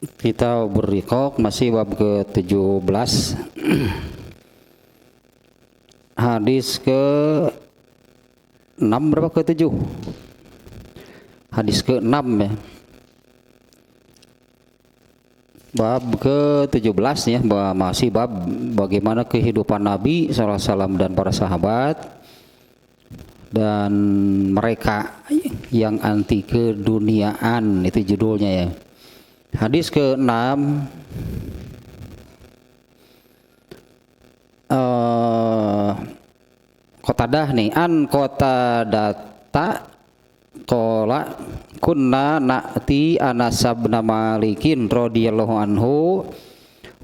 Kita berriqaq masih bab ke-17. Hadis ke-6 berapa ke-7? Hadis ke-6 ya. Bab ke-17 ya, masih bab bagaimana kehidupan Nabi sallallahu alaihi wasallam dan para sahabat dan mereka yang anti keduniaan, itu judulnya ya. Hadis ke-6 Qatadah nih, an Qatadata qala kunna na'ti Anas bin Malikin radhiyallahu anhu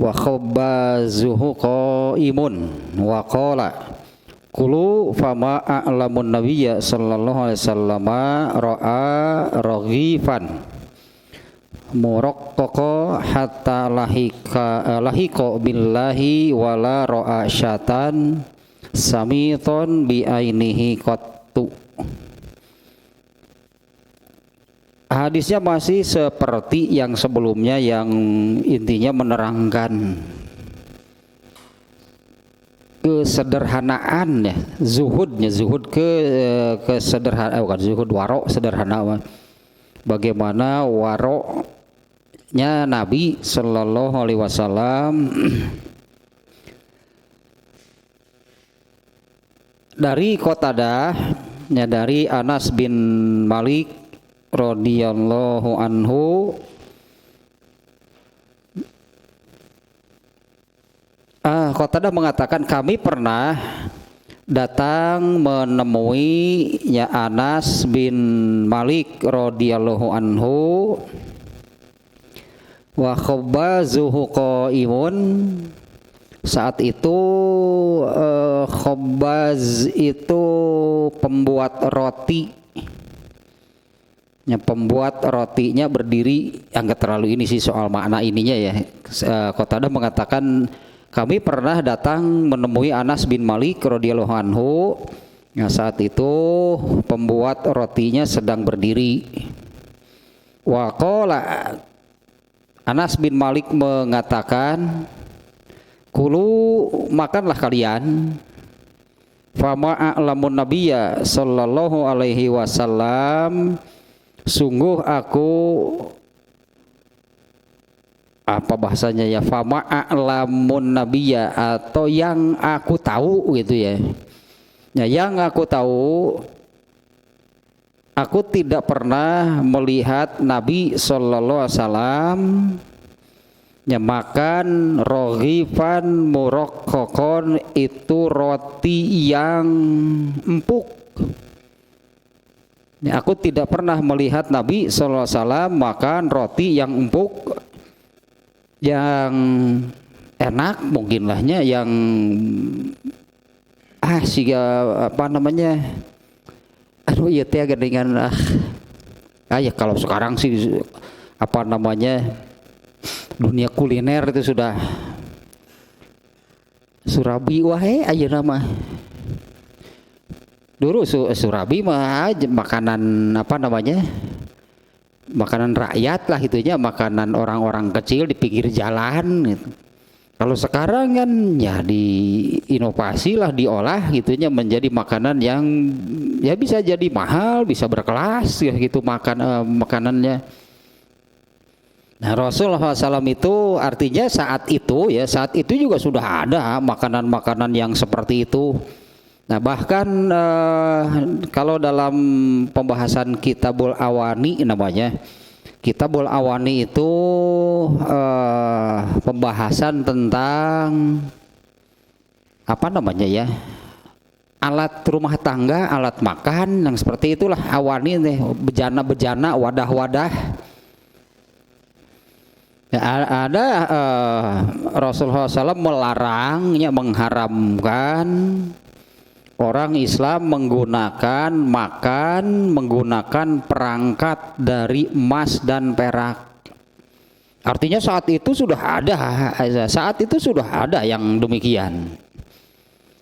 wa khabbazuhu qaimun wa qala kulu fama a'lamun nabiyya sallallahu alaihi wasallam ra'a raghifan muraqqaqa hatta lahiqa billahi wala ra'a syatan samiton bi ainihi qattu. Hadisnya masih seperti yang sebelumnya, yang intinya menerangkan kesederhanaan ya, zuhudnya, zuhud kesederhanaan, bukan zuhud, waro, sederhana. Bagaimana waroknya Nabi Sallallahu Alaihi Wasallam. Dari Qatadah ya, dari Anas bin Malik radhiyallahu anhu, Qatadah mengatakan kami pernah datang menemui ya Anas bin Malik radhiyallahu anhu wa khabbazuhu qaimun. Saat itu khabbaz itu pembuat roti ya, pembuat rotinya berdiri. Enggak terlalu ini sih soal makna ininya ya. Qatadah mengatakan kami pernah datang menemui Anas bin Malik radhiyallahu anhu. Ya, saat itu pembuat rotinya sedang berdiri. Wa qala, Anas bin Malik mengatakan, kulu, makanlah kalian. Fama a'lamun nabiyya sallallahu alaihi wasallam, sungguh aku, apa bahasanya ya, fama a'lamun nabiyya, atau yang aku tahu gitu ya. Ya, yang aku tahu, aku tidak pernah melihat Nabi sallallahu alaihi wasallam ya makan roghifan muraqqaqon, itu roti yang empuk. Ya, aku tidak pernah melihat Nabi sallallahu alaihi wasallam makan roti yang empuk, yang enak mungkin lahnya, yang apa namanya, aduh iya teh dengan ya kalau sekarang sih apa namanya, dunia kuliner itu sudah surabi wae aja nama. Dulu surabi mah makanan apa namanya, makanan rakyat lah itunya, makanan orang-orang kecil di pinggir jalan gitu. Kalau sekarang kan ya diinovasi lah, diolah gitunya menjadi makanan yang ya bisa jadi mahal, bisa berkelas ya gitu makanannya. Nah, Rasulullah SAW itu artinya saat itu juga sudah ada makanan-makanan yang seperti itu. Nah, bahkan kalau dalam pembahasan Kitabul Awani namanya, Kitabul Awani itu pembahasan tentang apa namanya ya, alat rumah tangga, alat makan yang seperti itulah awani nih, bejana-bejana, wadah-wadah. Ya, ada Rasulullah SAW melarangnya, mengharamkan orang Islam menggunakan perangkat dari emas dan perak. Artinya saat itu sudah ada yang demikian.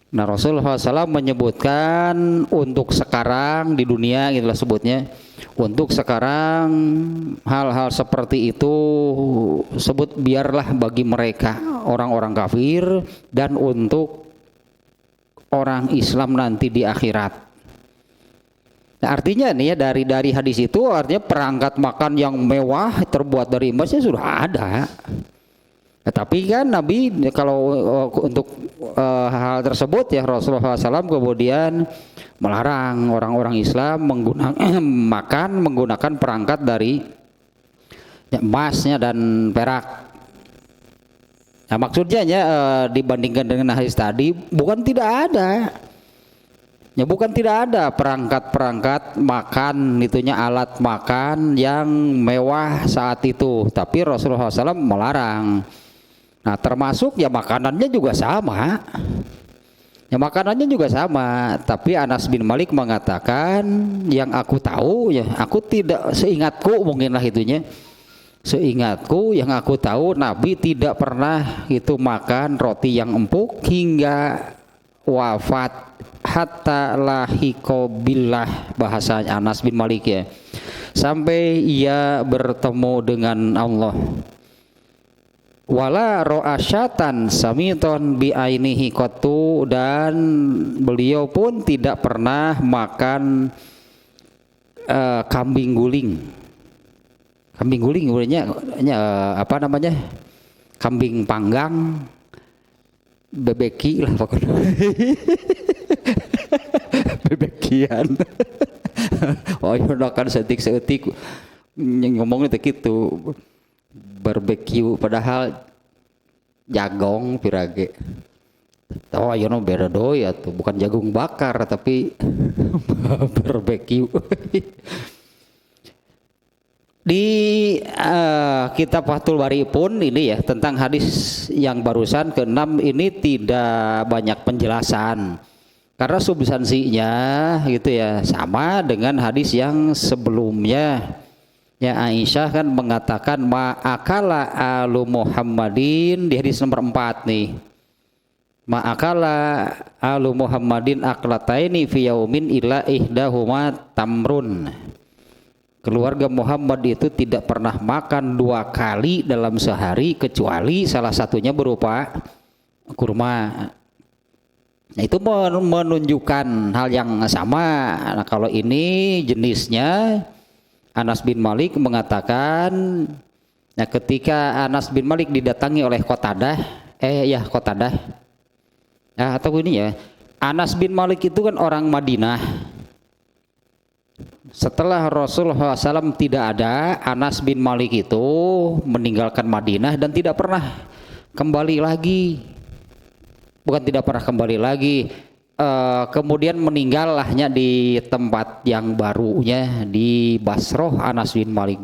Nah, Rasulullah SAW menyebutkan untuk sekarang di dunia, itulah sebutnya, untuk sekarang hal-hal seperti itu sebut biarlah bagi mereka orang-orang kafir dan untuk orang Islam nanti di akhirat. Nah, artinya nih ya dari hadis itu artinya perangkat makan yang mewah terbuat dari emasnya sudah ada. Nah, tapi kan Nabi kalau untuk hal tersebut ya Rasulullah SAW kemudian melarang orang-orang Islam menggunakan menggunakan perangkat dari emasnya dan perak. Nah, maksudnya dibandingkan dengan hadis tadi bukan tidak ada. Ya bukan tidak ada perangkat-perangkat makan itunya alat makan yang mewah saat itu, tapi Rasulullah SAW melarang. Nah termasuk ya makanannya juga sama. Ya makanannya juga sama, tapi Anas bin Malik mengatakan yang aku tahu ya aku tidak seingatku mungkinlah itunya. Seingatku yang aku tahu Nabi tidak pernah itu makan roti yang empuk hingga wafat hatta lahiqo billah bahasanya Anas bin Malik ya sampai ia bertemu dengan Allah. Wala ro'asyatan samiton bi ainihi qatu, dan beliau pun tidak pernah makan kambing guling. Kambing guling apa namanya? Kambing panggang, bebeki lah pokoknya. Bebekian. Oh iya kan setik-setik ngomongnya gitu. Barbecue padahal jagong pirage. Oh iya no beda doi atuh, bukan jagung bakar tapi barbecue. Di kitab Fathul Bari pun ini ya tentang hadis yang barusan ke-6 ini tidak banyak penjelasan. Karena substansinya gitu ya sama dengan hadis yang sebelumnya. Ya Aisyah kan mengatakan ma'akala alu Muhammadin di hadis nomor 4 nih. Ma'akala alu Muhammadin aklataini fi yaumin illa ihdahuma tamrun. Keluarga Muhammad itu tidak pernah makan 2 kali dalam sehari kecuali salah satunya berupa kurma. Nah, itu menunjukkan hal yang sama. Nah, kalau ini jenisnya Anas bin Malik mengatakan, nah ketika Anas bin Malik didatangi oleh Qatadah, atau ini ya, Anas bin Malik itu kan orang Madinah. Setelah Rasulullah SAW tidak ada, Anas bin Malik itu meninggalkan Madinah dan tidak pernah kembali lagi. Bukan tidak pernah kembali lagi, kemudian meninggalahnya di tempat yang barunya di Basroh Anas bin Malik.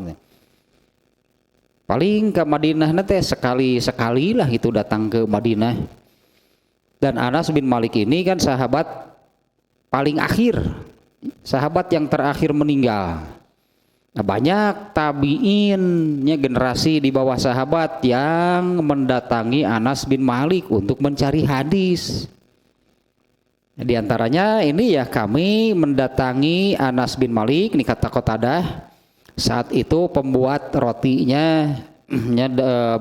Paling ke Madinah nanti sekali lah itu datang ke Madinah. Dan Anas bin Malik ini kan sahabat paling akhir, sahabat yang terakhir meninggal. Nah, banyak tabi'innya generasi di bawah sahabat yang mendatangi Anas bin Malik untuk mencari hadis. Di antaranya ini ya kami mendatangi Anas bin Malik, ini kata Qatadah, saat itu pembuat rotinya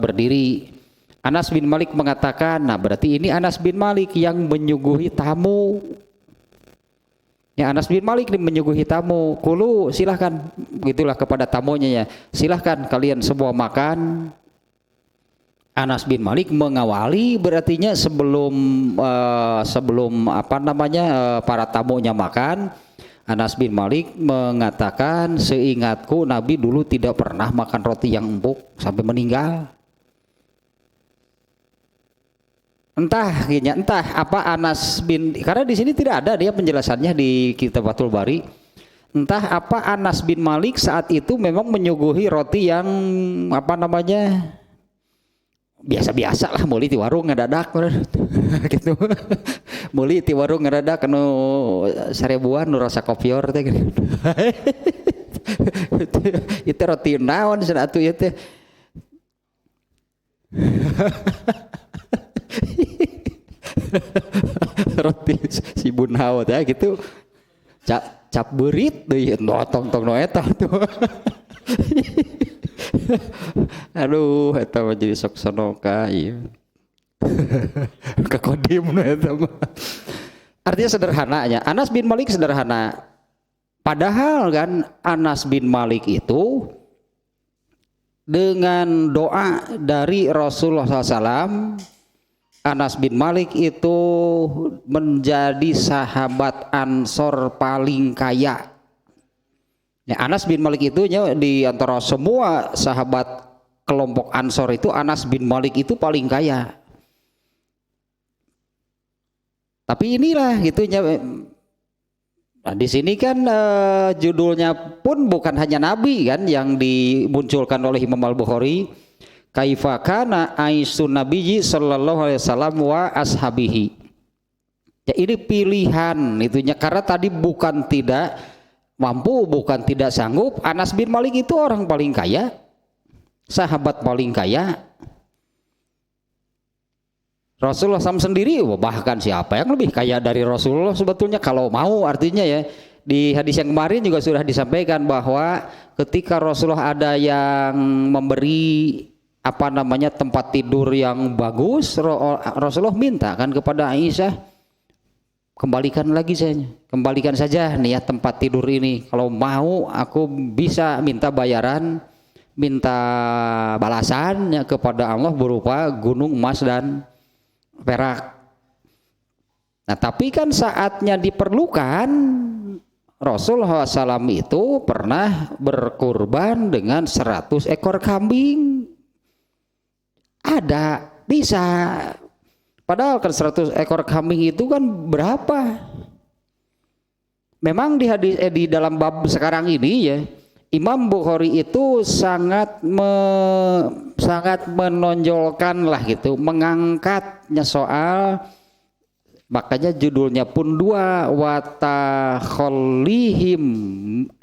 berdiri. Anas bin Malik mengatakan, nah berarti ini Anas bin Malik yang menyuguhi tamu. Ya Anas bin Malik menyuguhi tamu, kulu silahkan, begitulah kepada tamunya ya, silahkan kalian semua makan. Anas bin Malik mengawali berartinya sebelum para tamunya makan. Anas bin Malik mengatakan seingatku Nabi dulu tidak pernah makan roti yang empuk sampai meninggal. Entah apa Anas bin, karena di sini tidak ada dia penjelasannya di kitab Fathul Bari. Entah apa Anas bin Malik saat itu memang menyuguhi roti yang biasa-biasa lah, meuli ti warung ngadadak gitu. Meuli ti warung ngadadak anu 1000-an nu rasa kopior teh gitu. Itu roti naon cenah atuh ieu teh. Roti si bunhau teh gitu. Cap berit deui tong no eta tuh. Aduh, eta mah jadi sok sonoka ieu. Ka kodim eta mah. Artinya sederhananya, Anas bin Malik sederhana. Padahal kan Anas bin Malik itu dengan doa dari Rasulullah SAW, Anas bin Malik itu menjadi sahabat Ansor paling kaya. Ya, Anas bin Malik itu di antara semua sahabat kelompok Ansor itu Anas bin Malik itu paling kaya. Tapi inilah gitunya. Nah, di sini kan judulnya pun bukan hanya Nabi kan yang dimunculkan oleh Imam Al-Bukhari. Kaifa kana aisun nabiyyi sallallahu alaihi wasallam wa ashabihi. Ya, ini pilihan itunya karena tadi bukan tidak mampu, bukan tidak sanggup. Anas bin Malik itu orang paling kaya, sahabat paling kaya. Rasulullah SAW sendiri, bahkan siapa yang lebih kaya dari Rasulullah sebetulnya kalau mau, artinya ya di hadis yang kemarin juga sudah disampaikan bahwa ketika Rasulullah ada yang memberi tempat tidur yang bagus, Rasulullah minta kan kepada Aisyah, kembalikan saja nih ya tempat tidur ini, kalau mau aku bisa minta bayaran, minta balasannya kepada Allah berupa gunung emas dan perak. Nah tapi kan saatnya diperlukan, Rasulullah SAW itu pernah berkurban dengan 100 ekor kambing. Ada, bisa. Padahal kan 100 ekor kambing itu kan berapa? Memang di dalam bab sekarang ini ya, Imam Bukhari itu sangat menonjolkan lah gitu, mengangkatnya soal, makanya judulnya pun dua, watakholihim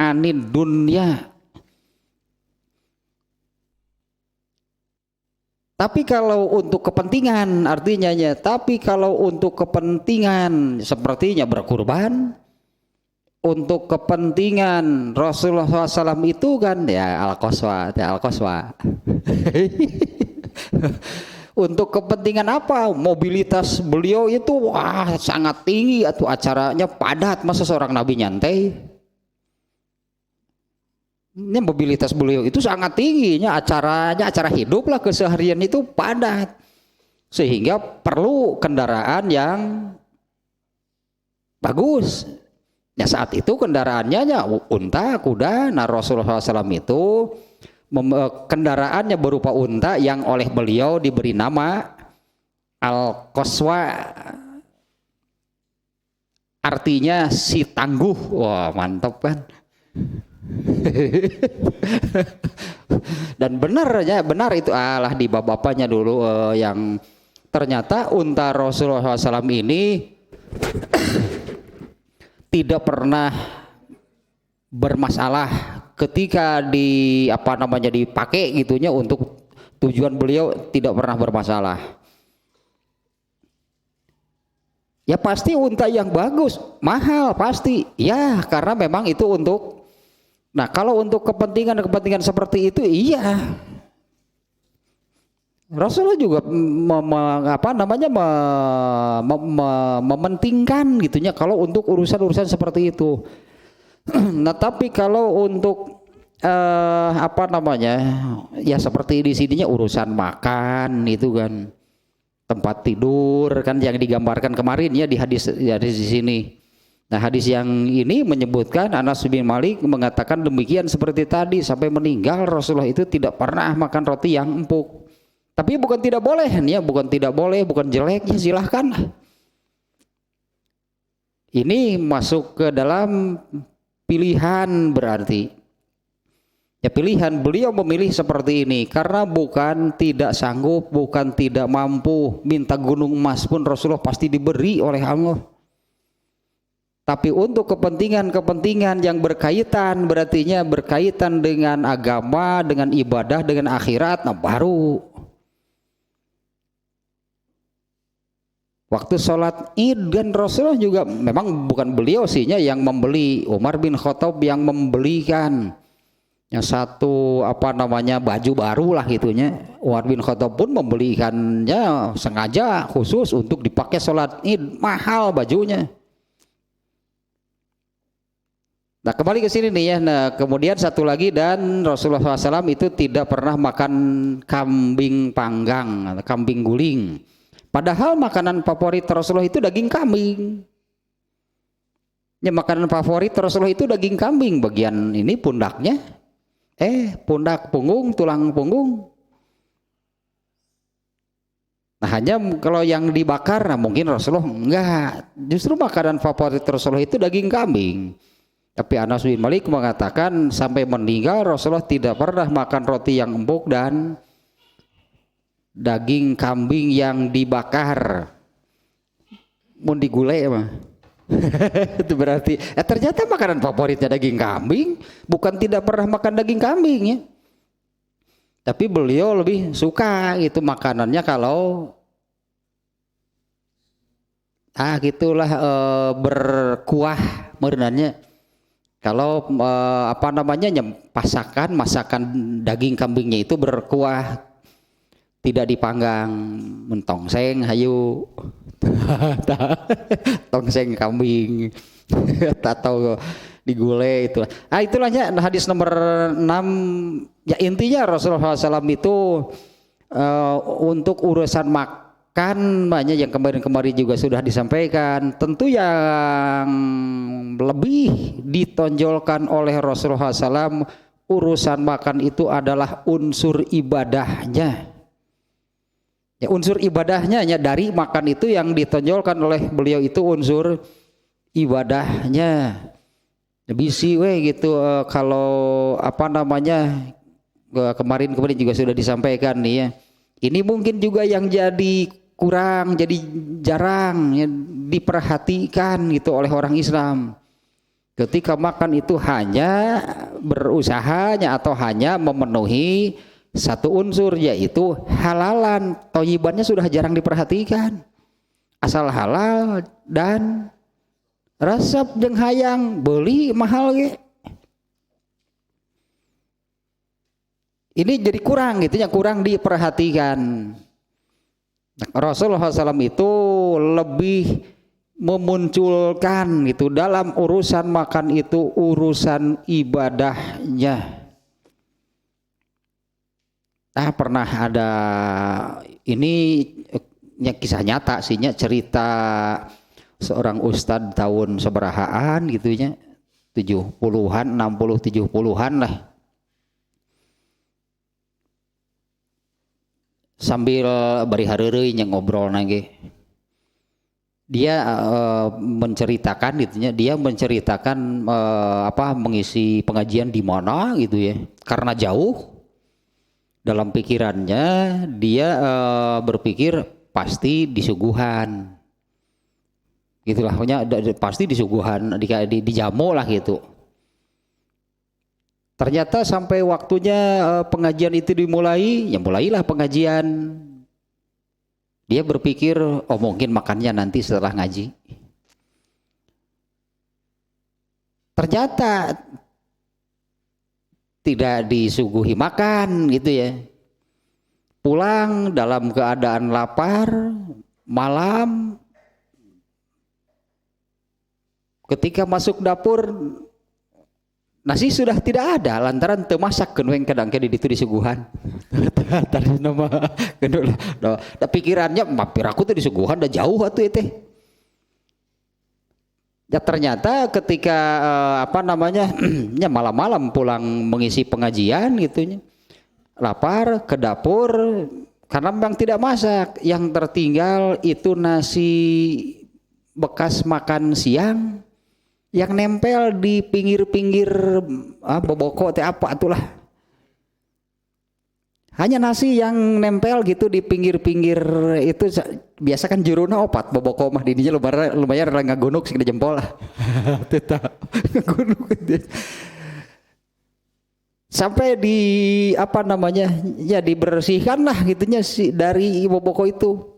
anid dunya. Tapi kalau untuk kepentingan artinya ya, tapi kalau untuk kepentingan sepertinya berkurban, untuk kepentingan Rasulullah SAW itu kan ya al-qaswa. Untuk kepentingan apa? Mobilitas beliau itu sangat tinggi, atau acaranya padat, masa seorang nabi nyantai? Ini mobilitas beliau itu sangat tingginya, acara hidup lah, keseharian itu padat, sehingga perlu kendaraan yang bagus. Ya saat itu kendaraannya unta, kuda. Nah Rasulullah SAW itu kendaraannya berupa unta yang oleh beliau diberi nama Al-Qaswa, artinya si tangguh. Wah mantap kan. Dan benar itu di bapaknya dulu yang ternyata unta Rasulullah SAW ini tidak pernah bermasalah ketika dipakai gitunya untuk tujuan beliau, tidak pernah bermasalah. Ya pasti unta yang bagus, mahal pasti. Ya karena memang itu untuk, nah kalau untuk kepentingan seperti itu iya. Rasulullah juga mementingkan gitunya kalau untuk urusan seperti itu. Nah tapi kalau untuk ya seperti di sininya urusan makan itu kan, tempat tidur kan yang digambarkan kemarin ya di hadis di sini. Nah hadis yang ini menyebutkan Anas bin Malik mengatakan demikian seperti tadi, sampai meninggal Rasulullah itu tidak pernah makan roti yang empuk. Tapi bukan tidak boleh, bukan jeleknya, silahkan. Ini masuk ke dalam pilihan berarti. Ya pilihan, beliau memilih seperti ini karena bukan tidak sanggup, bukan tidak mampu. Minta gunung emas pun Rasulullah pasti diberi oleh Allah. Tapi untuk kepentingan yang berkaitan, berartinya berkaitan dengan agama, dengan ibadah, dengan akhirat, nah baru. Waktu sholat id dan Rasulullah juga memang bukan beliau sihnya yang membeli, Umar bin Khattab yang membelikan. yang satu apa namanya baju baru lah gitunya. Umar bin Khattab pun membelikannya sengaja khusus untuk dipakai sholat Id, mahal bajunya. Nah kembali ke sini nih ya. Nah kemudian satu lagi, dan Rasulullah SAW itu tidak pernah makan kambing panggang, kambing guling. Padahal makanan favorit Rasulullah itu daging kambing. Ya makanan favorit Rasulullah itu daging kambing. Bagian ini pundaknya, pundak punggung, tulang punggung. Nah hanya kalau yang dibakar, nah mungkin Rasulullah enggak. Justru makanan favorit Rasulullah itu daging kambing. Tapi Anas bin Malik mengatakan sampai meninggal Rasulullah tidak pernah makan roti yang empuk dan daging kambing yang dibakar. Mun digulai mah. Itu berarti ternyata makanan favoritnya daging kambing, bukan tidak pernah makan daging kambing ya. Tapi beliau lebih suka itu makanannya kalau gitulah berkuah merenanya. Kalau apa namanya masakan daging kambingnya itu berkuah, tidak dipanggang, mentongseng hayu tongseng kambing atau digulai itu. Itulahnya hadis nomor 6 ya, intinya Rasulullah SAW itu untuk urusan makan banyak yang kemarin-kemarin juga sudah disampaikan. Tentu yang lebih ditonjolkan oleh Rasulullah SAW urusan makan itu adalah unsur ibadahnya. Ya, unsur ibadahnya ya, dari makan itu yang ditonjolkan oleh beliau itu unsur ibadahnya. Bisi gitu kalau apa namanya kemarin juga sudah disampaikan nih ya. Ini mungkin juga yang jadi kurang, jadi jarang ya, diperhatikan gitu oleh orang Islam. Ketika makan itu hanya berusahanya atau hanya memenuhi satu unsur, yaitu halalan, thayyibannya sudah jarang diperhatikan. Asal halal dan resep jeung hayang beli mahal ge. Ini jadi kurang gitu ya, kurang diperhatikan. Rasulullah SAW itu lebih memunculkan gitu dalam urusan makan itu urusan ibadahnya. Pernah ada ini ya, kisah nyata sih, cerita seorang ustadz tahun seberahaan gitunya, 70-an, 60 70-an lah. Sambil bari hareureuy nya ngobrol nage. Dia menceritakan gitunya, dia menceritakan mengisi pengajian di mana gitu ya. Karena jauh, dalam pikirannya dia berpikir pasti disuguhan. Gitulah, pokoknya pasti disuguhan, dijamu lah gitu. Ternyata sampai waktunya pengajian itu dimulai, ya mulailah pengajian. Dia berpikir, oh mungkin makannya nanti setelah ngaji. Ternyata tidak disuguhi makan gitu ya. Pulang dalam keadaan lapar, malam. Ketika masuk dapur, nasi sudah tidak ada lantaran teu masak keun kadang ke ditu disuguhan. Tadi nama kedua da pikirannya mampir aku teh disuguhan da jauh atuh teh. Ya ternyata ketika nya malam-malam pulang mengisi pengajian gitunya. Lapar ke dapur karena memang tidak masak, yang tertinggal itu nasi bekas makan siang yang nempel di pinggir-pinggir boboko teh apa itulah. Hanya nasi yang nempel gitu di pinggir-pinggir itu, biasa kan juruna opat boboko mah didinya lumayan ngagunuk sing jempol lah. Tetap ngagunuk. Sampai di ya dibersihkan lah gitunya dari boboko itu.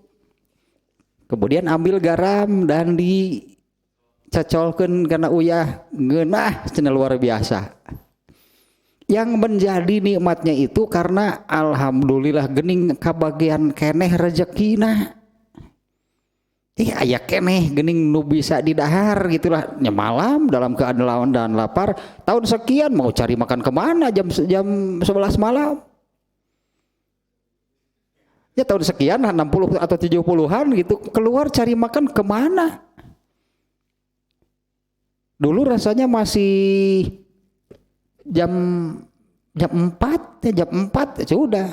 Kemudian ambil garam dan dicecolkeun karena uyah ngeunah cenah luar biasa. Yang menjadi nikmatnya itu karena alhamdulillah gening kabagian keneh rezekina. Aya keneh gening nu bisa didahar gitulah. Ya malam dalam keadaan dan lapar, tahun sekian mau cari makan kemana jam 11 malam. Ya tahun sekian 60 atau 70-an gitu keluar cari makan kemana. Dulu rasanya masih jam 4 ya, jam 4 ya sudah.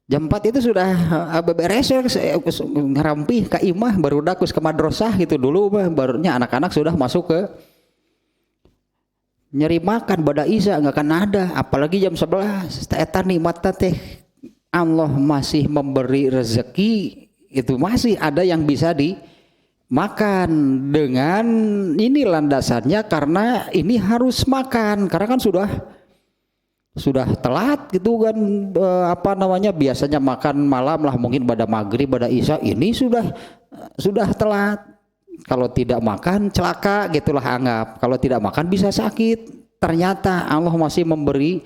Jam 4 itu sudah beberes ngerampih ka imah baru dakus ke madrasah gitu dulu mah barunya anak-anak sudah masuk ke nyari makan pada isya nggak akan ada apalagi jam 11 eta nikmat teh Allah masih memberi rezeki itu masih ada yang bisa dimakan dengan ini landasannya karena ini harus makan karena kan sudah telat gitu kan apa namanya biasanya makan malam lah mungkin pada maghrib pada isya ini sudah telat kalau tidak makan celaka gitulah anggap kalau tidak makan bisa sakit ternyata Allah masih memberi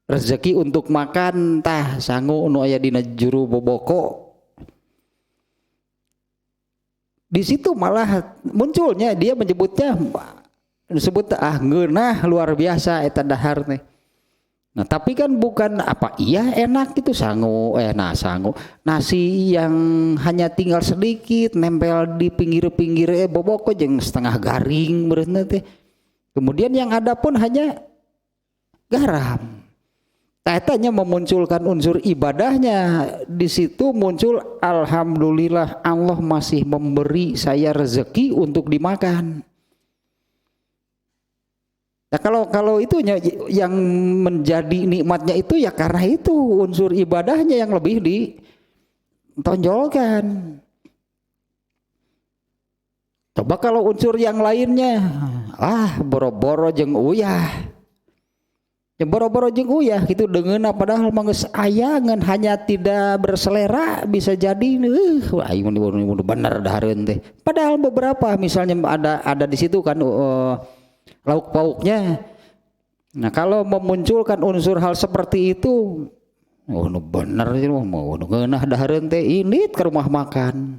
rezeki untuk makan tah sangu nu aya dina juru boboko di situ malah munculnya dia menyebutnya disebut ngeunah luar biasa eta dahar teh. Nah tapi kan bukan apa iya enak itu sangu nasi yang hanya tinggal sedikit nempel di pinggir-pinggir boboko jeung setengah garing beureunya teh. Kemudian yang ada pun hanya garam. Tatanya memunculkan unsur ibadahnya di situ muncul alhamdulillah Allah masih memberi saya rezeki untuk dimakan. Nah kalau itu yang menjadi nikmatnya itu ya karena itu unsur ibadahnya yang lebih ditonjolkan. Coba kalau unsur yang lainnya, boro-boro jeung uyah. Ya boro-boro jeung uyah gitu dengan padahal manggeus aya ngan hanya tidak berselera bisa jadi wah ini bener dahareun teh. Padahal beberapa misalnya ada di situ kan lauk pauknya. Nah kalau memunculkan unsur hal seperti itu, bener sih mau ngeunah dahareun teh ini ke rumah makan.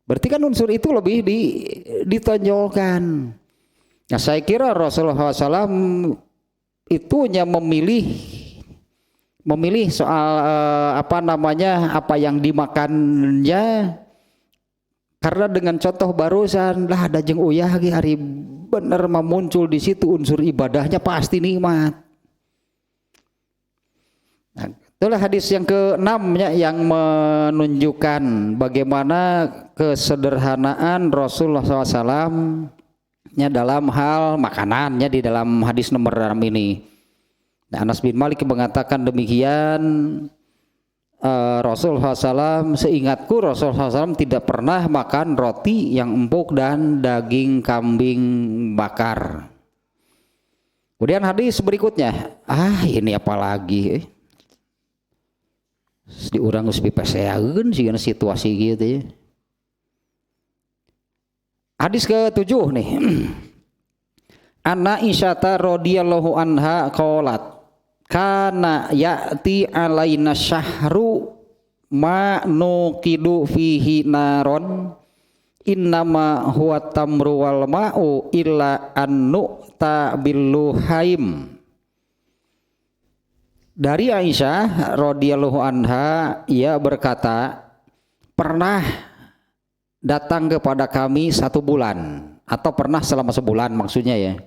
Berarti kan unsur itu lebih ditonjolkan. Nah saya kira Rasulullah SAW itunya memilih soal apa yang dimakannya. Karena dengan contoh barusan lah ada jeung uyah ge hari bener mah muncul di situ unsur ibadahnya pasti nikmat. Nah, itulah hadis yang ke-6 yang menunjukkan bagaimana kesederhanaan Rasulullah SAW dalam hal makanannya di dalam hadis nomor 6 ini. Nah, Anas bin Malik mengatakan demikian. Rasulullah SAW seingatku Rasulullah SAW tidak pernah makan roti yang empuk dan daging kambing bakar. Kemudian hadis berikutnya, ini apa lagi? Di urang geus dipeseaeun sieuna situasi gitu ya. Hadis ke-7 nih. Anna Aisyah radhiyallahu anha qalat kana ya'ti alaina syahru ma nuqidu fihi naron innama huwa tamru wal ma'u illa annu'ta billuhaim. Dari Aisyah radhiyallahu anha ia berkata pernah datang kepada kami 1 bulan atau pernah selama sebulan maksudnya ya.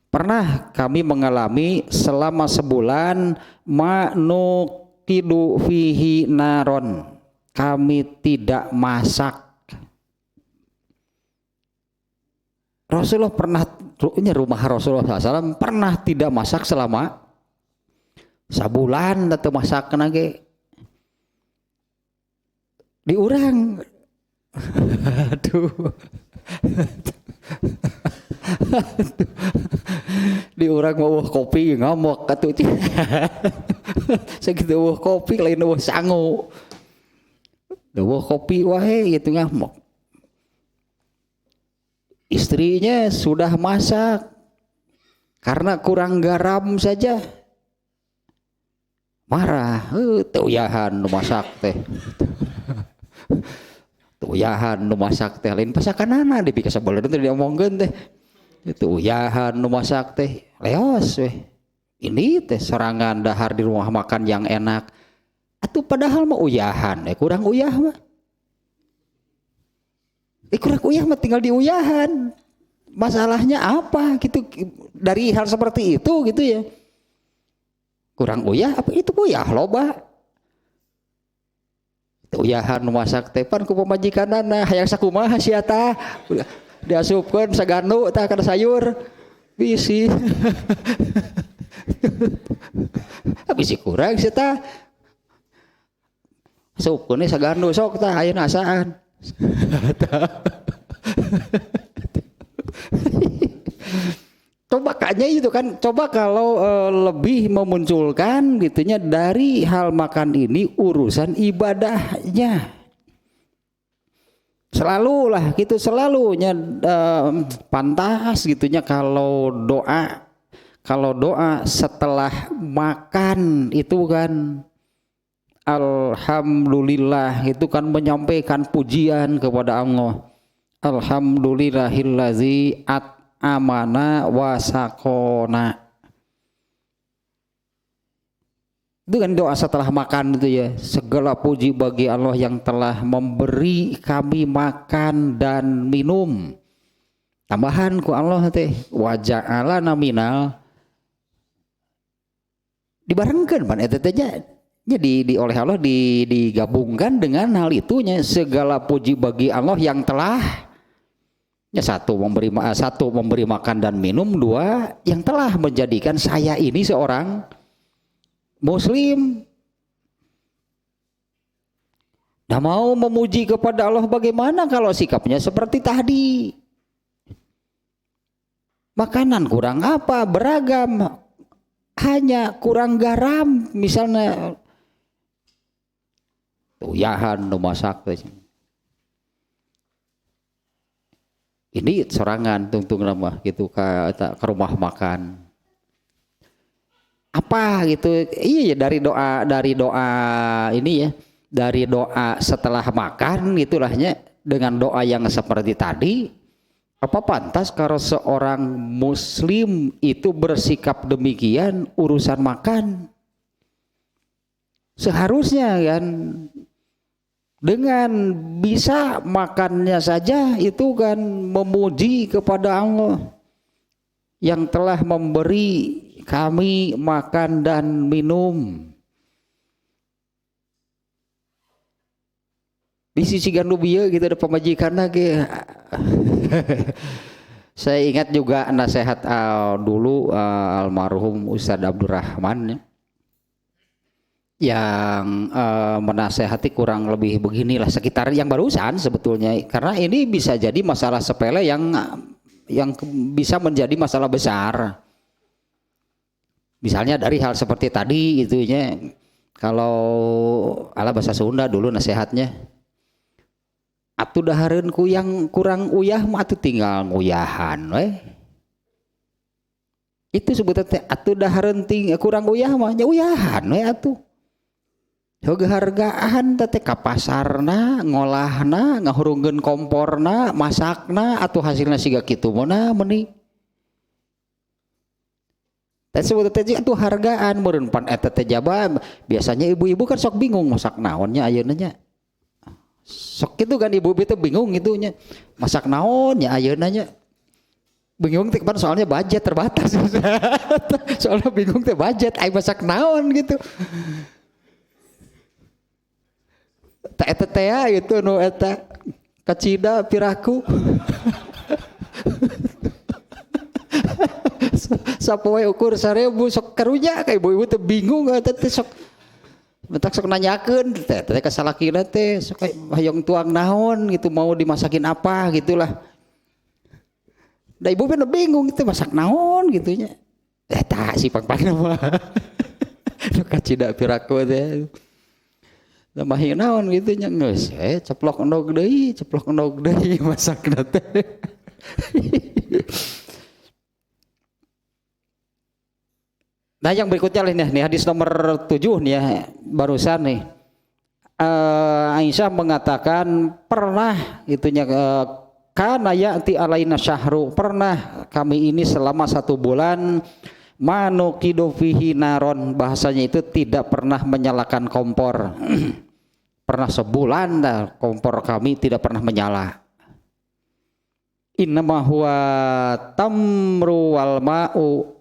Pernah kami mengalami selama sebulan manukidu fihi naron, kami tidak masak. Rasulullah pernah, rumah Rasulullah SAW pernah tidak masak selama sebulan atau masak nage di urang. Aduh. Di orang mau kopi ngamuk atuh sakitu eueuh kopi lain eueuh sangu eueuh kopi wae gitu ngamuk istrinya sudah masak, karena kurang garam saja marah. Tuyahan nu masak teh. Tuyahan nu masak teh lain pasakanana di pika sabaleun teh diomongkeun teh. Tuyahan nu masak teh leos weh. Ini teh serangan dahar di rumah makan yang enak. Atuh padahal mah uyahan, kurang uyah mah. Kurang uyah mah tinggal di uyahan. Masalahnya apa gitu dari hal seperti itu gitu ya. Kurang uyah apa itu uyah loba. Uyahan masak tepan ku pamajikanana hayang sakumaha sia tah. Diasupkeun saganu tah kana sayur. Bisi. Bisi kurang sia tah. Supkeun saganu sok tah ayeuna asaan. Coba kayaknya itu kan, coba kalau lebih memunculkan gitunya dari hal makan ini urusan ibadahnya. Selalu lah gitu, selalunya pantas gitunya kalau doa setelah makan itu kan alhamdulillah, itu kan menyampaikan pujian kepada Allah. Alhamdulillahillazi at'amana wa saqona. Itu kan doa setelah makan itu ya. Segala puji bagi Allah yang telah memberi kami makan dan minum. Tambahan ku Allah teh wa ja'alana minal, dibarengkeun pan eta teh jadi oleh Allah digabungkan dengan hal itunya, segala puji bagi Allah yang telah ya satu memberi makan dan minum, dua yang telah menjadikan saya ini seorang muslim. Nah, mau memuji kepada Allah bagaimana kalau sikapnya seperti tadi? Makanan kurang apa? Beragam. Hanya kurang garam misalnya. Tuyahan nu masak teh. Ini sorangan tungtung nama gitu ke rumah makan. Apa gitu? Iya dari doa ini ya, dari doa setelah makan itulahnya dengan doa yang seperti tadi. Apa pantas kalau seorang muslim itu bersikap demikian urusan makan? Seharusnya kan dengan bisa makannya saja itu kan memuji kepada Allah yang telah memberi kami makan dan minum. Di sisi ganubia gitu ada pemajikan lagi. Saya ingat juga nasihat dulu almarhum Ustadz Abdurrahman ya, yang menasehati kurang lebih beginilah sekitar yang barusan sebetulnya, karena ini bisa jadi masalah sepele yang bisa menjadi masalah besar. Misalnya dari hal seperti tadi itunya, kalau ala bahasa Sunda dulu nasihatnya, atuh dahareun ku yang kurang uyah mah atuh tinggal nguyahan we. Itu sebutnya atuh dahareun kurang uyah mah nya uyahan we atuh. Hargaan teh ka pasarna ngolahna ngahurungkeun komporna masakna atuh hasilna siga kitu meunah meuni. Teh sebut teh atuh hargaan meureun pan eta teh jaba biasanya ibu-ibu kan sok bingung masak naon nya ayeuna nya. Sok itu kan ibu itu bingung itunya masak naon nya ayeuna nya. Bingung teh pan soalnya budget terbatas. Soalnya bingung teh budget ai masak naon gitu. Eta teh itu nu eta kacida piraku. Sapoe ukur 1000 sok karunya ka ibu-ibu teh bingung eta teh sok mentak sok nanyakeun teh ka salakina teh sok hayong tuang naon gitu mau dimasakin apa gitulah. Da ibu teh bingung itu masak naon gitunya. Eta si pang-pangna mah. Nu kacida piraku teh. Tambahin naon gitu nya geus ceplok endog deui masakna teh. Nah yang berikutnya nih hadis nomor 7 nih ya, barusan nih. Aisyah mengatakan pernah itunya kana ya'ti alaina syahru, pernah kami ini selama 1 bulan manukidu fihi naron, bahasanya itu tidak pernah menyalakan kompor. Pernah sebulan dah kompor kami tidak pernah menyala. Innama huwa tamru wal ma'u,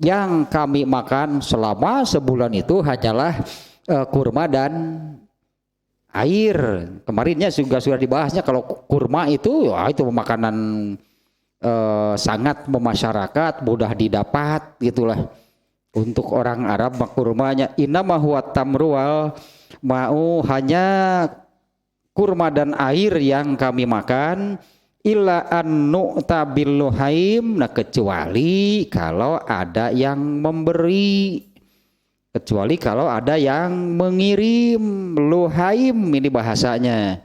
yang kami makan selama sebulan itu hanyalah kurma dan air. Kemarinnya juga sudah dibahasnya kalau kurma itu ya itu makanan sangat memasyarakat, mudah didapat gitulah. Untuk orang Arab kurmanya innama huwa tamru wal ma'u, hanya kurma dan air yang kami makan. Illa an-nu'ta bil luhaim, nah kecuali kalau ada yang memberi, kecuali kalau ada yang mengirim. Luhaim ini bahasanya,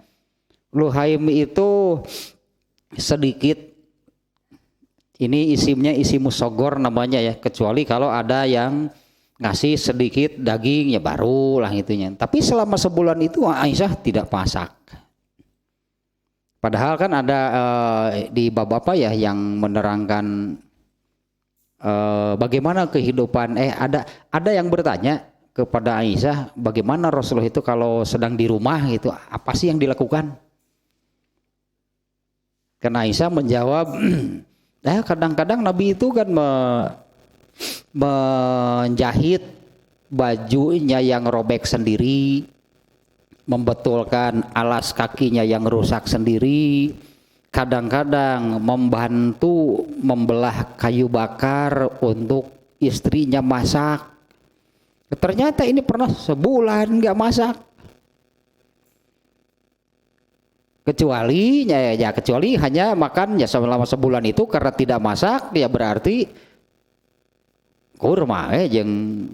luhaim itu sedikit, ini isimnya isim musogor namanya ya, kecuali kalau ada yang ngasih sedikit daging ya barulah itunya. Tapi selama sebulan itu Aisyah tidak masak. Padahal kan ada di bab apa ya yang menerangkan bagaimana kehidupan, ada yang bertanya kepada Aisyah bagaimana Rasulullah itu kalau sedang di rumah gitu, apa sih yang dilakukan? Karena Aisyah menjawab, kadang-kadang Nabi itu kan menjahit bajunya yang robek sendiri, membetulkan alas kakinya yang rusak sendiri, kadang-kadang membantu membelah kayu bakar untuk istrinya masak. Ternyata ini pernah sebulan nggak masak, kecuali hanya makan ya selama sebulan itu. Karena tidak masak ya berarti kurma jeung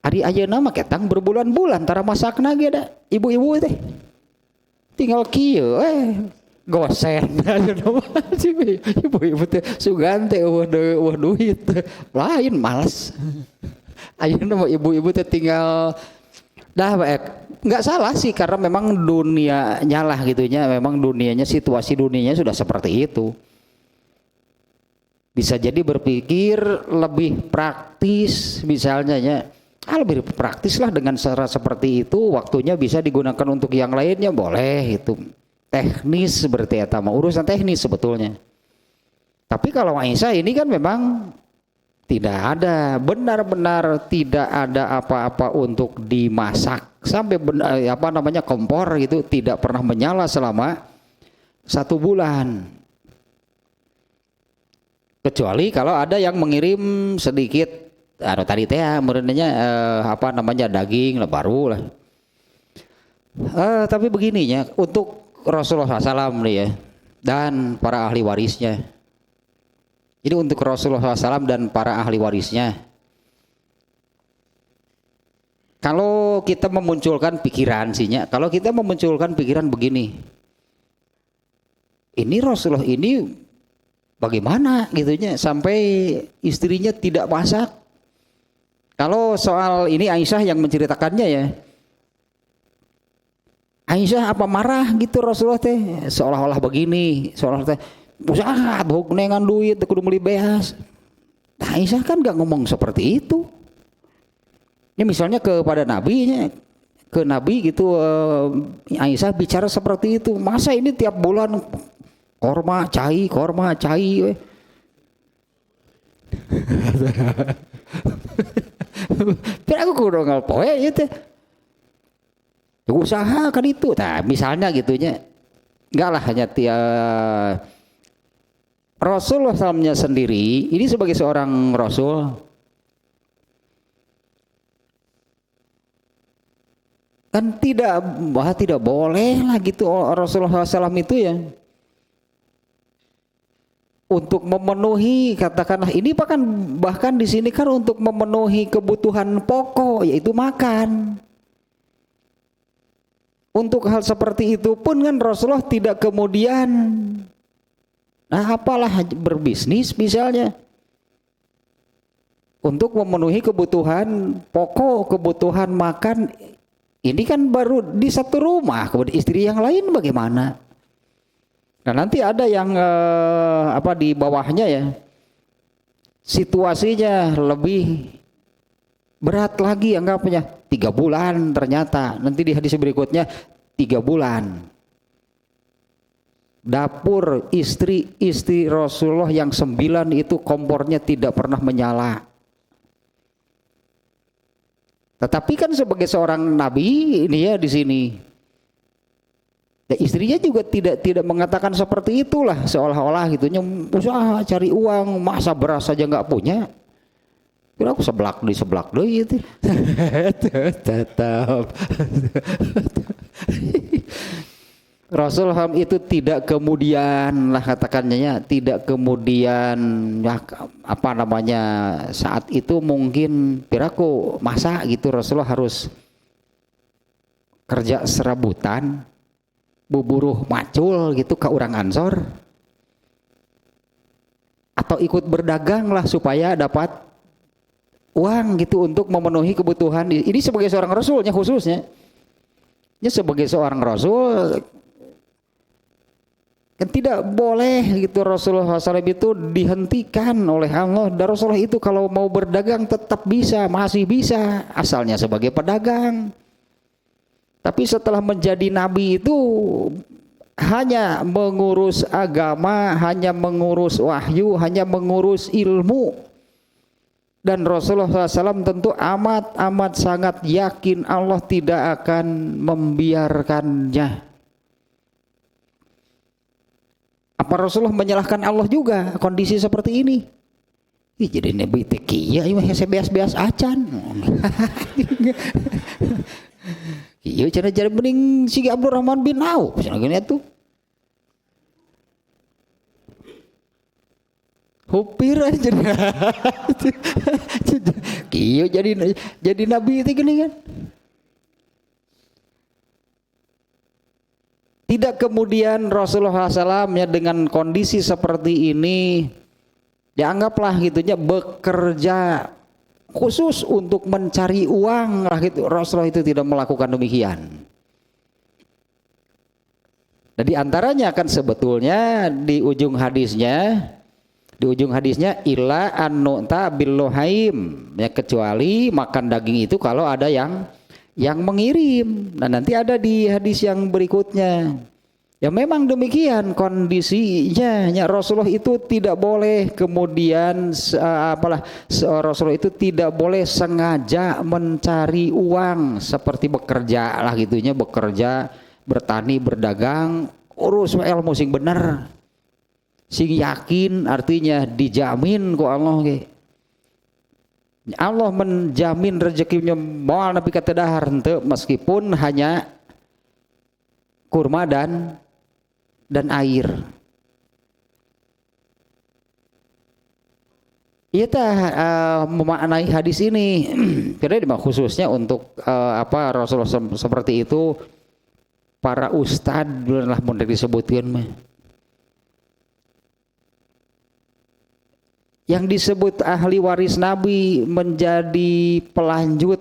ari ayeuna mah ketang berbulan-bulan tara masakna ge da ibu-ibu teh tinggal kieu gosen ibu-ibu teh sugan teh eueuh duit lain males. Ayeuna mah ibu-ibu teh tinggal dah nggak salah sih, karena memang dunianya lah gitunya, memang dunianya, situasi dunianya sudah seperti itu. Bisa jadi berpikir lebih praktis misalnya ya. Lebih praktis lah dengan cara seperti itu, waktunya bisa digunakan untuk yang lainnya boleh, itu teknis seperti itu, urusan teknis sebetulnya. Tapi kalau Aisyah ini kan memang tidak ada, benar-benar tidak ada apa-apa untuk dimasak, sampai kompor gitu tidak pernah menyala selama 1 bulan. Kecuali kalau ada yang mengirim sedikit tadi teh menurutnya daging lah baru lah. Tapi begininya untuk Rasulullah SAW nih ya, dan para ahli warisnya. Jadi untuk Rasulullah SAW dan para ahli warisnya, kalau kita memunculkan pikiran kalau kita memunculkan pikiran begini, ini Rasulullah ini bagaimana gitunya sampai istrinya tidak masak. Kalau soal ini Aisyah yang menceritakannya ya, Aisyah apa marah gitu Rasulullah teh, seolah-olah begini, seolah-olah teh usaha bau nengan duit kudu beli beas. Nah, Aisyah kan gak ngomong seperti itu. Ini misalnya kepada Nabi gitu, Aisyah bicara seperti itu, masa ini tiap bulan korma cai tapi aku kudu ngalpoe gitu, usaha kan itu. Nah misalnya gitunya, enggak lah hanya Rasulullah SAW-nya sendiri ini sebagai seorang Rasul kan tidak boleh lah gitu Rasulullah SAW itu ya untuk memenuhi, katakanlah ini bahkan di sini kan untuk memenuhi kebutuhan pokok yaitu makan. Untuk hal seperti itu pun kan Rasulullah tidak kemudian Nah, apalah berbisnis misalnya untuk memenuhi kebutuhan pokok, kebutuhan makan. Ini kan baru di satu rumah, kemudian istri yang lain bagaimana? Nah, nanti ada yang di bawahnya ya, situasinya lebih berat lagi anggapnya 3 bulan, ternyata nanti di hadis berikutnya 3 bulan. Dapur istri Rasulullah yang 9 itu kompornya tidak pernah menyala. Tetapi kan sebagai seorang nabi ini ya di sini, ya istrinya juga tidak mengatakan seperti itulah, seolah-olah gitunya usaha cari uang, masa beras saja nggak punya. Kira aku seblak deui itu. Tetap. Rasulullah itu tidak kemudian lah katakannya ya, tidak kemudian ya, saat itu mungkin piraku masa gitu Rasulullah harus kerja serabutan buburuh macul gitu ke orang Ansor, atau ikut berdagang lah supaya dapat uang gitu untuk memenuhi kebutuhan. Ini sebagai seorang Rasulnya khususnya ya, sebagai seorang Rasul kan tidak boleh gitu Rasulullah SAW itu dihentikan oleh Allah. Dan Rasulullah itu kalau mau berdagang tetap bisa, masih bisa, asalnya sebagai pedagang. Tapi setelah menjadi nabi itu hanya mengurus agama, hanya mengurus wahyu, hanya mengurus ilmu. Dan Rasulullah SAW tentu amat sangat yakin Allah tidak akan membiarkannya. Apa Rasulullah menyalahkan Allah juga kondisi seperti ini? Ih, jadi nabi teh kieu ieu mah beas-beas acan. Ieu cenah jadi mending si Abdurrahman bin Auf cenah gini atuh. Hupir aja. Kieu jadi nabi teh gini kan. Tidak kemudian Rasulullah SAW ya dengan kondisi seperti ini dianggaplah gitunya bekerja khusus untuk mencari uang lah gitu. Rasulullah itu tidak melakukan demikian. Jadi antaranya kan sebetulnya di ujung hadisnya illa an-nu'ta bil luhaim ya, kecuali makan daging itu kalau ada yang mengirim. Nah, nanti ada di hadis yang berikutnya. Ya memang demikian kondisinya. Ya, Rasulullah itu tidak boleh kemudian Rasulullah itu tidak boleh sengaja mencari uang seperti bekerja lah gitunya, bekerja, bertani, berdagang, urus ilmu sing bener. Sing yakin artinya dijamin ku Allah ge. Allah menjamin rezekinya moal nepi ka teu dahar henteu, meskipun hanya kurma dan air. Iya memaknai hadis ini kira-kira khususnya untuk Rasulullah seperti itu, para ustadz lah mun disebutkeun mah. Yang disebut ahli waris Nabi, menjadi pelanjut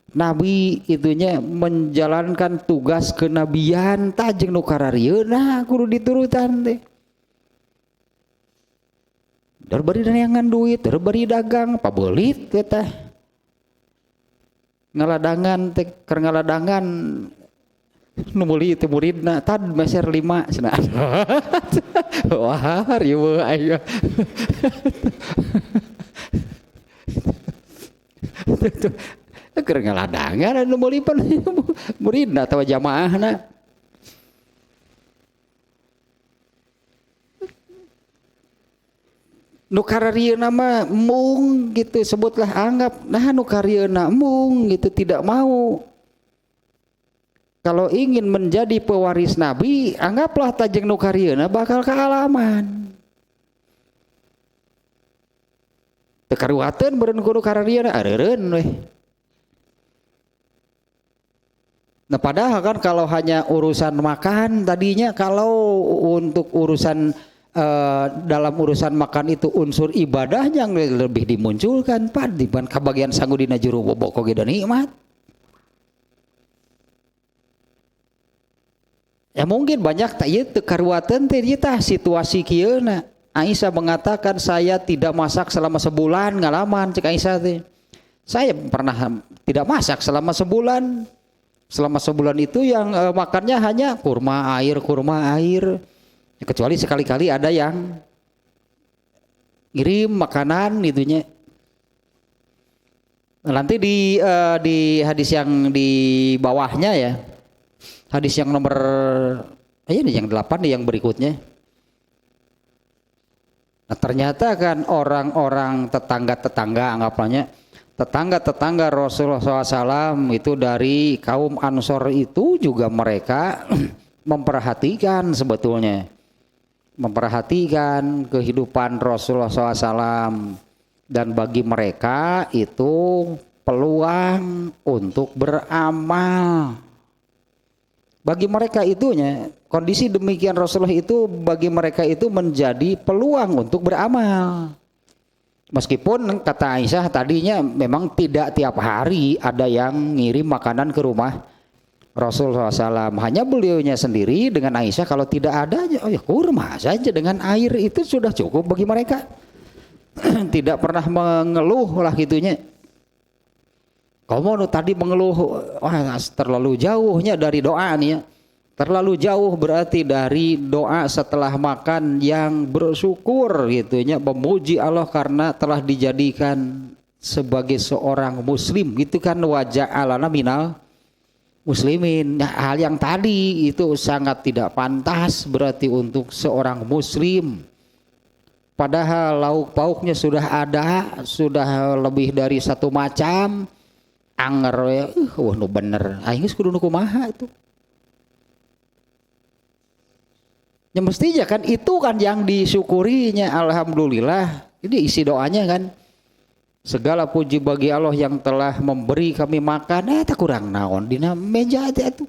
Nabi itunya, menjalankan tugas kenabian tajeng nu kararieuna kudu diturutan teh. Darbari neangan duit, darbari dagang, pabeulit eta. Ngaladangan teh keur ngaladangan nu meuli teh muridna tad meser 5 cenah. Wah, riweuh aya. Keur ngaladangan anu meuli pan muridna atawa jamaahna. Nu kararieuna mah mung gitu, sebutlah anggap nah nu kararieuna mung gitu, tidak mau. Kalau ingin menjadi pewaris Nabi, anggaplah tajeng nu karieuna bakal kealaman. Teu karuateun beureun kudu kararieuna areureun we. Nah, padahal kan kalau hanya urusan makan tadinya, kalau untuk urusan dalam urusan makan itu unsur ibadahnya yang lebih dimunculkan Pak dibanding kabagian sanggu dina juru bobok oge da nikmat. Ya mungkin banyak tak ieu teu karuateun teh tah situasi kieuna. Aisyah mengatakan saya tidak masak selama sebulan ngalaman cek Aisyah teh. Saya pernah tidak masak selama sebulan. Selama sebulan itu yang makannya hanya kurma air. Kecuali sekali-kali ada yang ngirim makanan gitunya. Nanti di hadis yang di bawahnya ya. Hadis yang nomor yang 8 nih yang berikutnya. Nah, ternyata kan orang-orang tetangga anggapannya tetangga Rasulullah SAW itu dari kaum Ansor itu juga mereka memperhatikan sebetulnya. Memperhatikan kehidupan Rasulullah SAW. Dan bagi mereka itu peluang untuk beramal. Bagi mereka itunya, kondisi demikian Rasulullah itu bagi mereka itu menjadi peluang untuk beramal. Meskipun kata Aisyah tadinya memang tidak tiap hari ada yang ngirim makanan ke rumah Rasulullah SAW. Hanya beliaunya sendiri dengan Aisyah kalau tidak ada kurma saja dengan air itu sudah cukup bagi mereka. Tidak pernah mengeluh lah gitunya. Kamu tadi mengeluh, wah terlalu jauhnya dari doa nih ya. Terlalu jauh berarti dari doa setelah makan yang bersyukur gitunya, memuji Allah karena telah dijadikan sebagai seorang muslim gitu kan, wajah alana minal muslimin. Nah, hal yang tadi itu sangat tidak pantas berarti untuk seorang muslim. Padahal lauk pauknya sudah ada, sudah lebih dari satu macam. Anger ya, nu bener. Aing geus kudu nu kumaha itu. Ya mestinya kan itu kan yang disyukurinya, alhamdulillah. Ini isi doanya kan. Segala puji bagi Allah yang telah memberi kami makan. Tak kurang naon dina meja itu.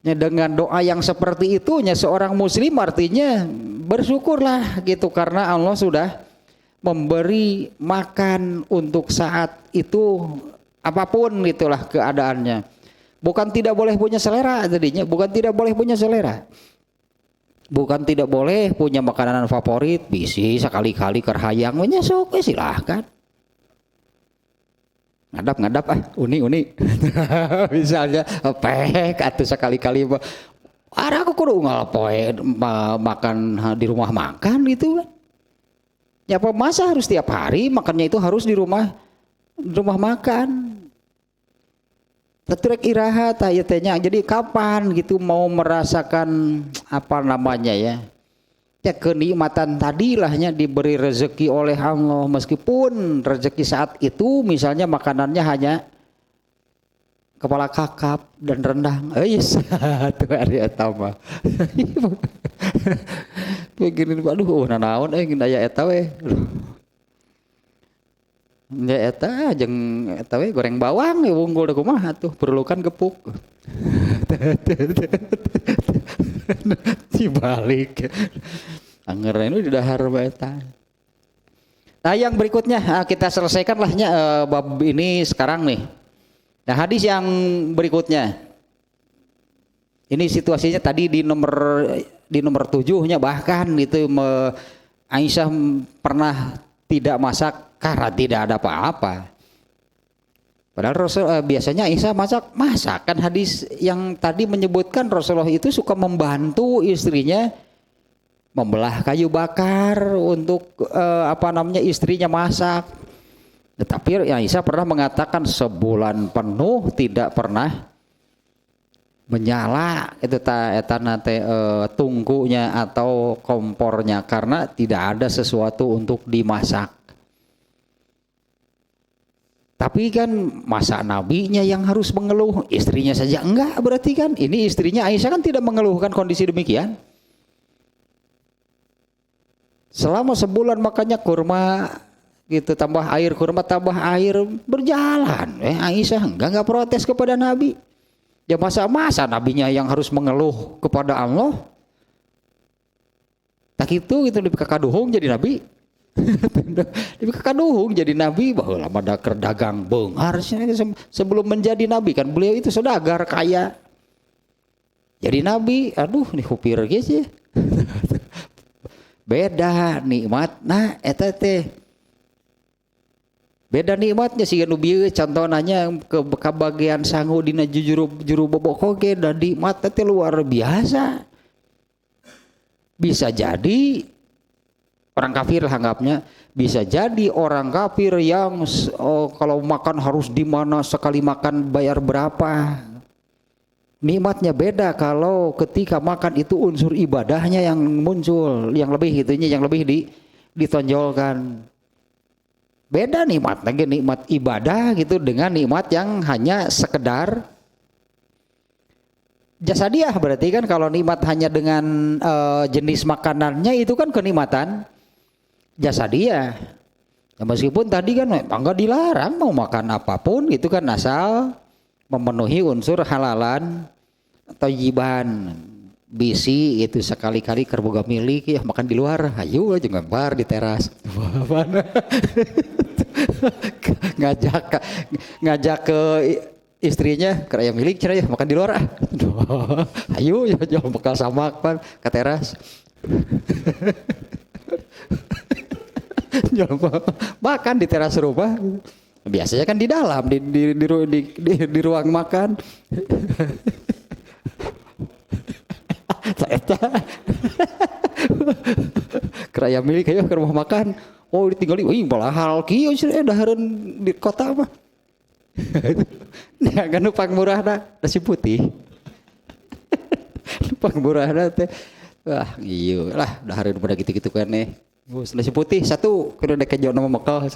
Ya, dengan doa yang seperti itunya seorang muslim artinya bersyukurlah gitu karena Allah sudah memberi makan untuk saat itu apapun itulah keadaannya. Bukan tidak boleh punya selera tadinya, bukan tidak boleh punya selera. Bukan tidak boleh punya makanan favorit, bisi sekali-kali kerhayang nya sok silahkan. Ngadap uni misalnya pek atau sekali-kali ada aku kudu ngalapoe makan di rumah makan gitu kan. Ya apa masa harus tiap hari makannya itu harus di rumah makan. Tetrek iraha tanya jadi kapan gitu mau merasakan apa namanya ya kenikmatan tadilahnya diberi rezeki oleh Allah meskipun rezeki saat itu misalnya makanannya hanya kepala kakap dan rendang. Satu hari etama. Begini aduh nanaon daya eta we. Ya eta jeung eta we goreng bawang ya wunggul da kumaha tuh perlukan gepuk. Dibalik. Anger ini di dahar eta. Nah yang berikutnya kita selesaikanlahnya bab ini sekarang nih. Nah hadis yang berikutnya. Ini situasinya tadi di nomor 7-nya bahkan itu Aisyah pernah tidak masak karena tidak ada apa-apa. Padahal Rasul biasanya Aisyah masak kan hadis yang tadi menyebutkan Rasulullah itu suka membantu istrinya membelah kayu bakar untuk istrinya masak. Tetapi Aisyah pernah mengatakan sebulan penuh tidak pernah menyala itu tungkunya atau kompornya karena tidak ada sesuatu untuk dimasak. Tapi kan masa nabinya yang harus mengeluh, istrinya saja enggak berarti kan ini istrinya Aisyah kan tidak mengeluhkan kondisi demikian. Selama sebulan makanya kurma gitu tambah air kurma tambah air berjalan. Aisyah enggak protes kepada Nabi. Ya masa-masa nabinya yang harus mengeluh kepada Allah. Tak itu lebih kakaduhung jadi nabi. Lebih kakaduhung jadi nabi, bahwa lama daker dagang beunghar sebelum menjadi nabi kan beliau itu saudagar kaya. Jadi nabi, aduh nih hupir geus ya. Beda nikmatna eta teh. Beda nikmatnya sih nu bieu contohnya ke bagian sangu dina juru bobok oge da nikmat teh luar biasa. Bisa jadi orang kafir lah anggapnya, bisa jadi orang kafir yang kalau makan harus di mana, sekali makan bayar berapa. Nikmatnya beda kalau ketika makan itu unsur ibadahnya yang muncul, yang lebih ditonjolkan. Beda nikmat lagi, nikmat ibadah gitu dengan nikmat yang hanya sekedar jasadiah. Berarti kan kalau nikmat hanya dengan jenis makanannya itu kan kenikmatan jasadiah. Ya, meskipun tadi kan enggak dilarang mau makan apapun gitu kan, asal memenuhi unsur halalan atau jiban. Bisi itu sekali-kali kerboga milik ya makan di luar, ayo aja ngebar di teras. ngajak ke istrinya keraya milik cerah ya makan di luar. Ayo ya jangan bekal sama kan ke teras. Makan di teras rumah. Biasanya kan di dalam di ruang makan. Keraya milik ayo ke rumah makan. Oh ditinggali, wih malah hal kieu dahareun di kota mah. Nah, kan numpang murahna nasi putih. Numpang murahna teh. Wah, iya lah dahareun pada gitu-gitu keneh. Bos nasi putih satu kudu dek kejo nama Mekah.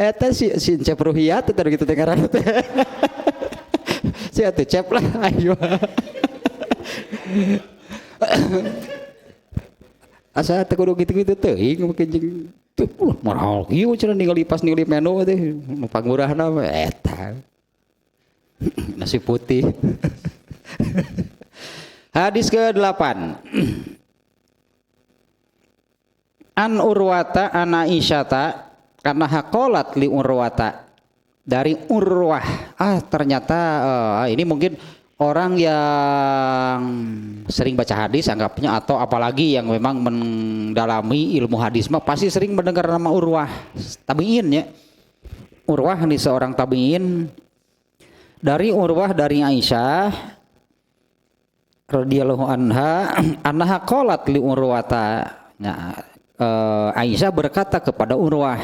Eta si Cep Ruhiyat teh gitu teh ngaranna teh. Si atuh Cep lah ayo. Asa teh kudu gitu-gitu teuing make jeung teu moral kieu cenah ningali pas ningali menu teh numpang murahna eta. Nasi putih. Hadis ke-8. An Urwata an Aisyata karena hakolat li Urwata, dari Urwah. Ternyata ini mungkin orang yang sering baca hadis anggapnya, atau apalagi yang memang mendalami ilmu hadis mah pasti sering mendengar nama Urwah tabi'in ya. Urwah ini seorang tabi'in. Dari Urwah dari Aisyah radhiyallahu anha annaha qalat li Urwata. Nah, Aisyah berkata kepada Urwah.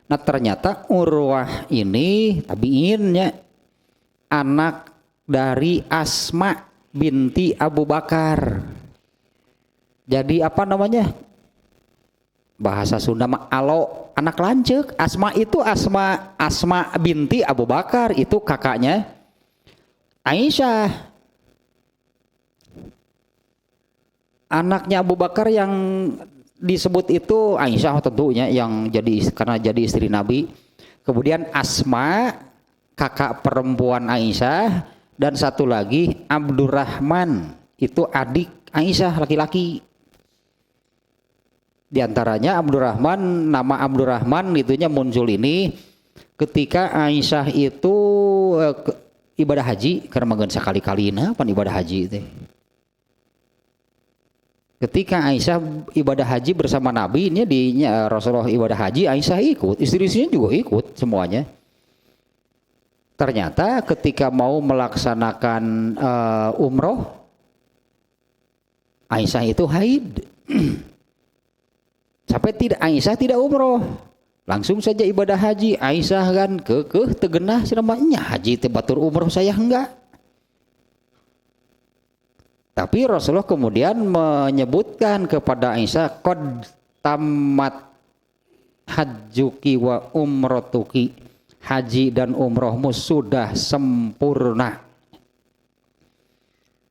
Nah, ternyata Urwah ini tabi'innya, anak dari Asma binti Abu Bakar. Jadi apa namanya? Bahasa Sunda mah alo, anak lanceuk. Asma itu Asma binti Abu Bakar, itu kakaknya Aisyah. Anaknya Abu Bakar yang disebut itu Aisyah tentunya yang karena jadi istri Nabi. Kemudian Asma kakak perempuan Aisyah, dan satu lagi Abdurrahman itu adik Aisyah laki-laki. Di antaranya Abdurrahman, nama Abdurrahman itunya muncul ini ketika Aisyah itu ibadah haji, karena magan sekali-kalina pan ibadah haji itu. Ketika Aisyah ibadah haji bersama Nabi, ini Rasulullah ibadah haji, Aisyah ikut, istri-istrinya juga ikut semuanya. Ternyata ketika mau melaksanakan umroh, Aisyah itu haid. Sampai Aisyah tidak umroh, langsung saja ibadah haji. Aisyah kan kekeh tegenah namanya haji teh batur umroh saya enggak. Tapi Rasulullah kemudian menyebutkan kepada Aisyah, qad tamat hajjuki wa umratuki, haji dan umrohmu sudah sempurna.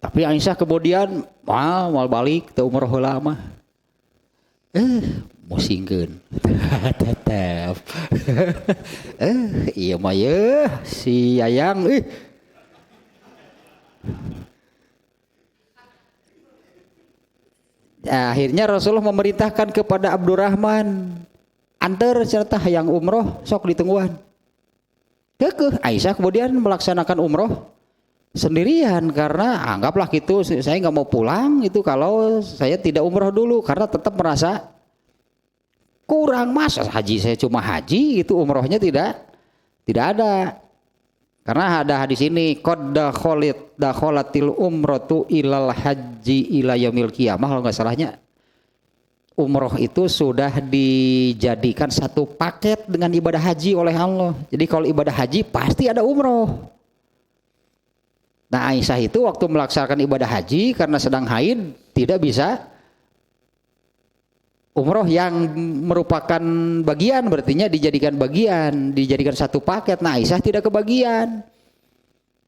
Tapi Aisyah kemudian mal balik ke umroh heula mah. pusingkeun. Tetep. Iya mah ya si Yayang Akhirnya Rasulullah memerintahkan kepada Abdurrahman, antar serta hayang umroh sok ditungguan. Kekeh Aisyah kemudian melaksanakan umroh sendirian karena anggaplah gitu, saya nggak mau pulang itu kalau saya tidak umroh dulu karena tetap merasa kurang, masa haji saya cuma haji itu umrohnya tidak ada. Karena ada hadis ini qad dakhalatil umratu ilal haji ila yaumil qiyamah, kalau nggak salahnya umroh itu sudah dijadikan satu paket dengan ibadah haji oleh Allah. Jadi kalau ibadah haji pasti ada umroh. Nah Aisyah itu waktu melaksanakan ibadah haji karena sedang haid tidak bisa umroh yang merupakan bagian, berartinya dijadikan satu paket. Nah Aisyah tidak kebagian,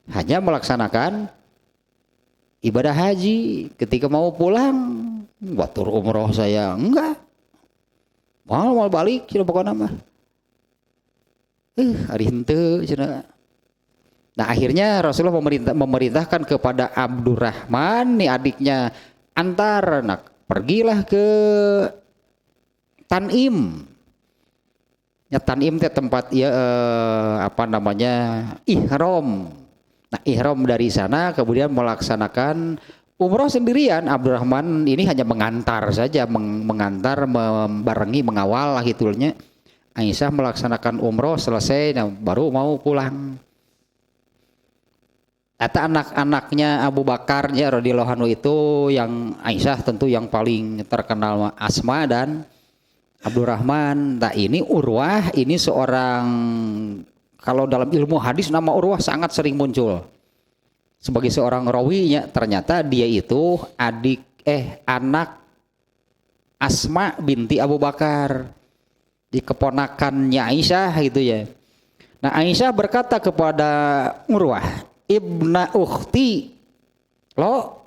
hanya melaksanakan ibadah haji. Ketika mau pulang, batur umroh saya enggak, mau balik cina pokoknya mah hari henteu cina. Nah akhirnya Rasulullah memerintahkan kepada Abdurrahman nih adiknya, antar, nah pergilah ke Tanim. Ya Tanim teh tempat ya ihram. Nah ihram dari sana kemudian melaksanakan umroh sendirian. Abdurrahman ini hanya mengantar saja, mengantar, membarengi, mengawal lah gitunya. Aisyah melaksanakan umroh selesai, nah baru mau pulang. Kata anak-anaknya Abu Bakar ya radhiyallahu anhu itu, yang Aisyah tentu yang paling terkenal Asma dan Abdurrahman. Nah ini Urwah, ini seorang, kalau dalam ilmu hadis nama Urwah sangat sering muncul sebagai seorang rawinya. Ternyata dia itu anak Asma binti Abu Bakar, di keponakannya Aisyah gitu ya. Nah Aisyah berkata kepada Urwah, ibna ukhti lo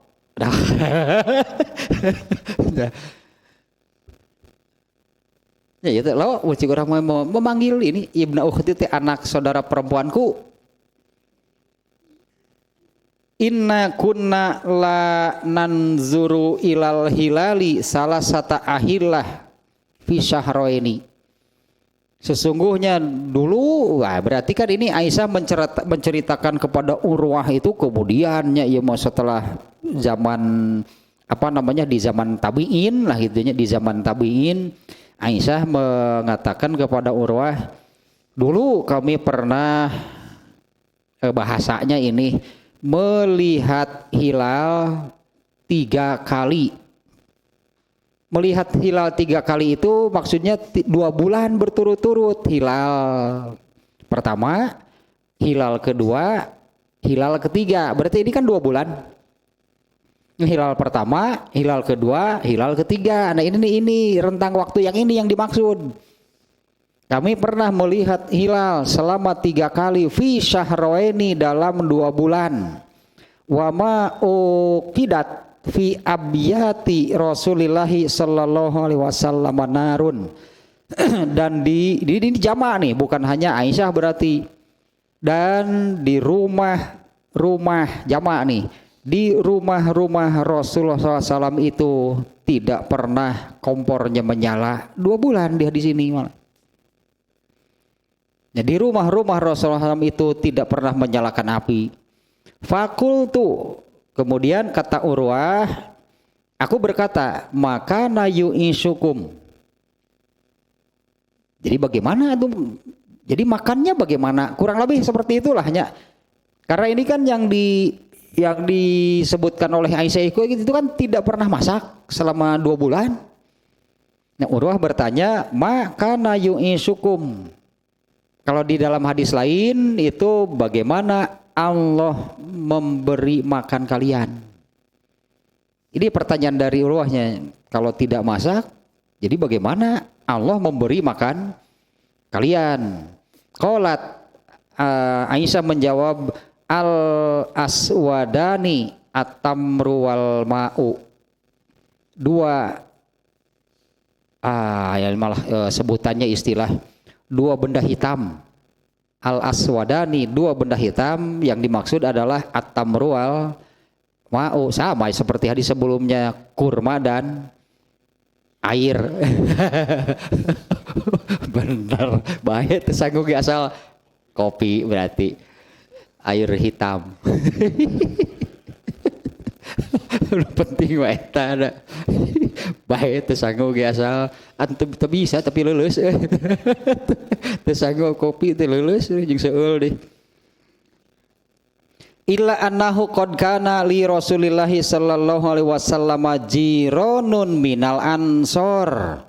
ya itu lo uci orang mau memanggil ini ibna ukhti teh anak saudara perempuanku. Inna kunna la nanzuru ilal hilali salasata ahillah fi syahraini. Sesungguhnya dulu, berarti kan ini Aisyah menceritakan kepada Urwah itu kemudiannya ya mau setelah zaman di zaman tabi'in lah gitunya, di zaman tabi'in Aisyah mengatakan kepada Urwah, dulu kami pernah bahasanya ini melihat hilal 3 kali. Melihat hilal 3 kali itu maksudnya 2 bulan berturut-turut. Hilal pertama, hilal kedua, hilal ketiga. Berarti ini kan 2 bulan. Hilal pertama, hilal kedua, hilal ketiga. Nah ini rentang waktu yang ini yang dimaksud. Kami pernah melihat hilal selama 3 kali fi syahraini dalam 2 bulan. Wa ma uqidat fi abiyati Rasulillahi sallallahu alaihi wasallam narun. Dan di jamak nih, bukan hanya Aisyah berarti. Dan di rumah jamak nih, di rumah-rumah Rasulullah SAW itu tidak pernah kompornya menyala 2 bulan dia di sini malah. Nah, di rumah-rumah Rasulullah SAW itu tidak pernah menyalakan api. Fakultu, kemudian kata Urwah, aku berkata, maka nayu isukum. Jadi bagaimana tuh? Jadi makannya bagaimana? Kurang lebih seperti itulah hanya. Karena ini kan yang disebutkan oleh Aisyah itu kan tidak pernah masak selama 2 bulan. Nah Urwah bertanya, maka nayu isukum. Kalau di dalam hadis lain itu bagaimana Allah memberi makan kalian? Ini pertanyaan dari Urwahnya. Kalau tidak masak, jadi bagaimana Allah memberi makan kalian? Qalat, Aisyah menjawab, al aswadani at-tamru wal ma'u. 2 Ya malah sebutannya istilah dua benda hitam. Al aswadani, dua benda hitam, yang dimaksud adalah at-tamru wal ma'u, sama seperti hadis sebelumnya, kurma dan air. Bener, baik tersanggup asal kopi berarti air hitam. Penting wae eta ada. Baik tersanggup asal antum bisa tapi lulus. Tersanggup kopi teh lulus jeung seueul deh. Illa annahu qad kana li Rasulillahi sallallahu alaihi wasallam jironun minal ansor.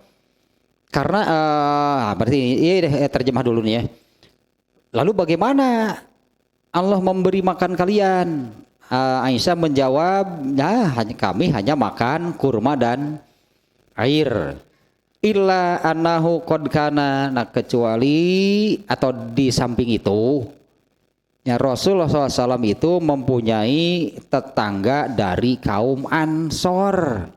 Karena berarti ini deh terjemah dulu nih ya. Lalu bagaimana Allah memberi makan kalian? Aisyah menjawab, ya kami hanya makan kurma dan air. Illa annahu qad kana, nah kecuali atau di samping itu, ya Rasulullah SAW itu mempunyai tetangga dari kaum Ansor.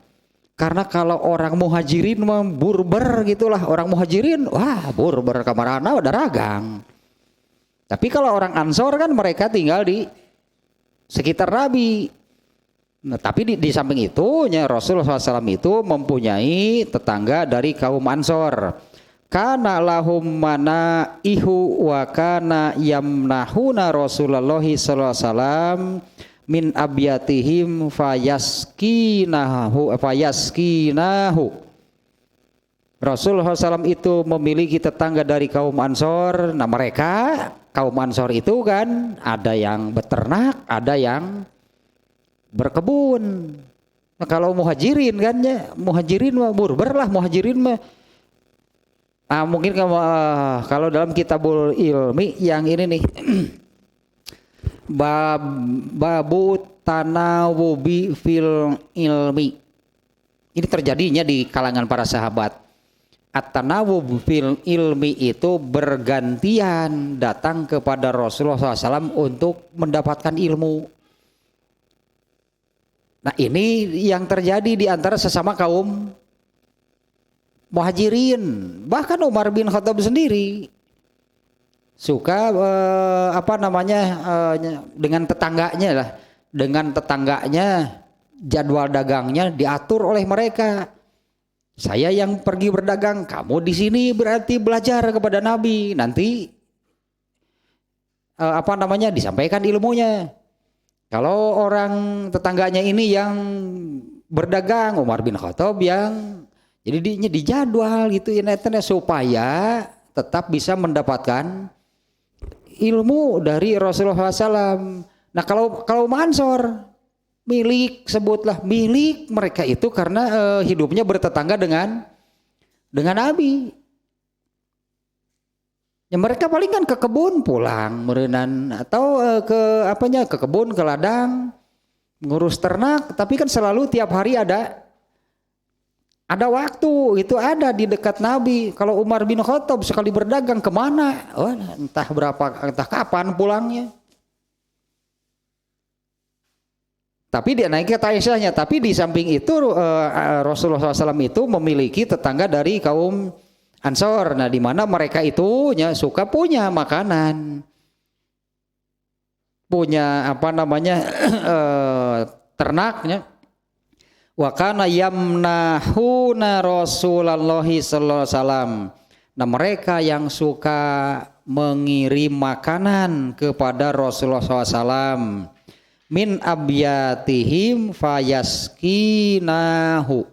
Karena kalau orang muhajirin mah burber gitulah, orang muhajirin wah burber kamarana udah ragang. Tapi kalau orang Ansor kan mereka tinggal di sekitar Nabi. Nah, tapi di samping itu ya Rasulullah SAW itu mempunyai tetangga dari kaum Ansor. Kana lahum manaihu wa kana yamnahuna Rasulullah SAW min abyatihim fayaskinahu. Rasulullah SAW itu memiliki tetangga dari kaum Ansor. Nah mereka kaum Ansor itu kan ada yang beternak, ada yang berkebun. Nah kalau muhajirin kan ya, muhajirin mah burber lah, muhajirin mah. Mungkin kalau dalam kitabul ilmi yang ini nih, babu tanawubi fil ilmi. Ini terjadinya di kalangan para sahabat. At-tanawub fil ilmi itu bergantian datang kepada Rasulullah SAW untuk mendapatkan ilmu. Nah ini yang terjadi di antara sesama kaum muhajirin. Bahkan Umar bin Khattab sendiri suka dengan tetangganya lah. Dengan tetangganya jadwal dagangnya diatur oleh mereka. Saya yang pergi berdagang, kamu di sini berarti belajar kepada Nabi. Nanti disampaikan ilmunya. Kalau orang tetangganya ini yang berdagang, Umar bin Khattab yang jadi dijadwal gitu ya supaya tetap bisa mendapatkan ilmu dari Rasulullah SAW. Nah kalau Ansor milik, sebutlah milik mereka itu karena hidupnya bertetangga dengan Nabi. Ya mereka paling kan ke kebun pulang merenan atau ke kebun, ke ladang ngurus ternak, tapi kan selalu tiap hari ada waktu itu ada di dekat Nabi. Kalau Umar bin Khattab sekali berdagang kemana? Oh, entah kapan pulangnya. Tapi dia naik ke Aisyahnya. Tapi di samping itu Rasulullah SAW itu memiliki tetangga dari kaum Ansor. Nah di mana mereka itu suka punya makanan, punya ternaknya. Wa kana yamnahuna Rasulullah sallallahu alaihi wasallam. Nah mereka yang suka mengirim makanan kepada Rasulullah SAW min abyatihim fayaskinahu.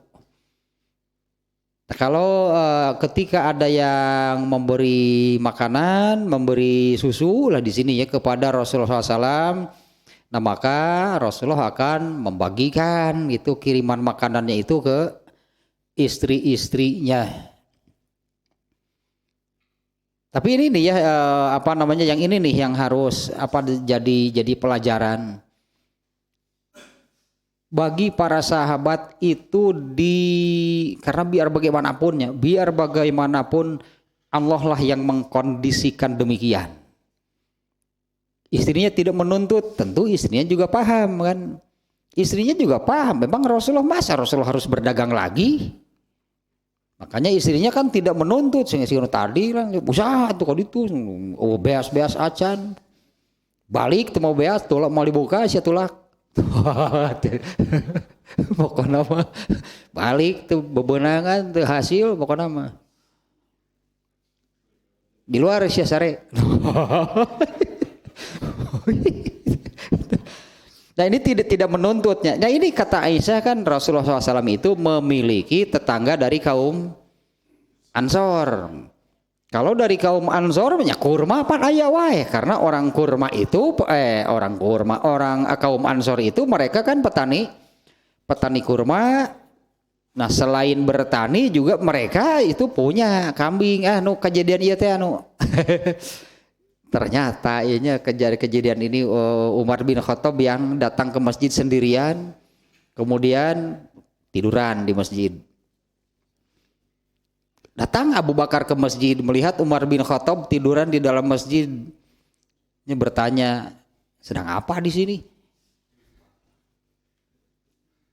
Nah, kalau ketika ada yang memberi makanan, memberi susu lah di sini ya kepada Rasulullah SAW, nah maka Rasulullah akan membagikan itu kiriman makanannya itu ke istri-istrinya. Tapi ini nih ya yang ini nih yang harus jadi pelajaran bagi para sahabat itu karena biar bagaimanapun Allah lah yang mengkondisikan demikian. Istrinya tidak menuntut, tentu istrinya juga paham kan. Istrinya juga paham, memang Rasulullah harus berdagang lagi. Makanya istrinya kan tidak menuntut sehingga tadi lah usaha tuh kalau itu oh beas-beas acan balik tuh mau beas tulak mau dibuka sia tulak pokoknya mah balik tuh bebenangan tuh hasil pokoknya mah di luar sia sare. Nah ini tidak menuntutnya. Nah ini kata Aisyah kan Rasulullah SAW itu memiliki tetangga dari kaum Ansor. Kalau dari kaum Ansor banyak kurma apa aya wae karena orang kurma itu orang kaum Ansor itu mereka kan petani kurma. Nah selain bertani juga mereka itu punya kambing. Kejadian ieu teh ternyata ianya kejadian ini Umar bin Khattab yang datang ke masjid sendirian kemudian tiduran di masjid. Datang Abu Bakar ke masjid melihat Umar bin Khattab tiduran di dalam masjid. Dia bertanya, sedang apa di sini?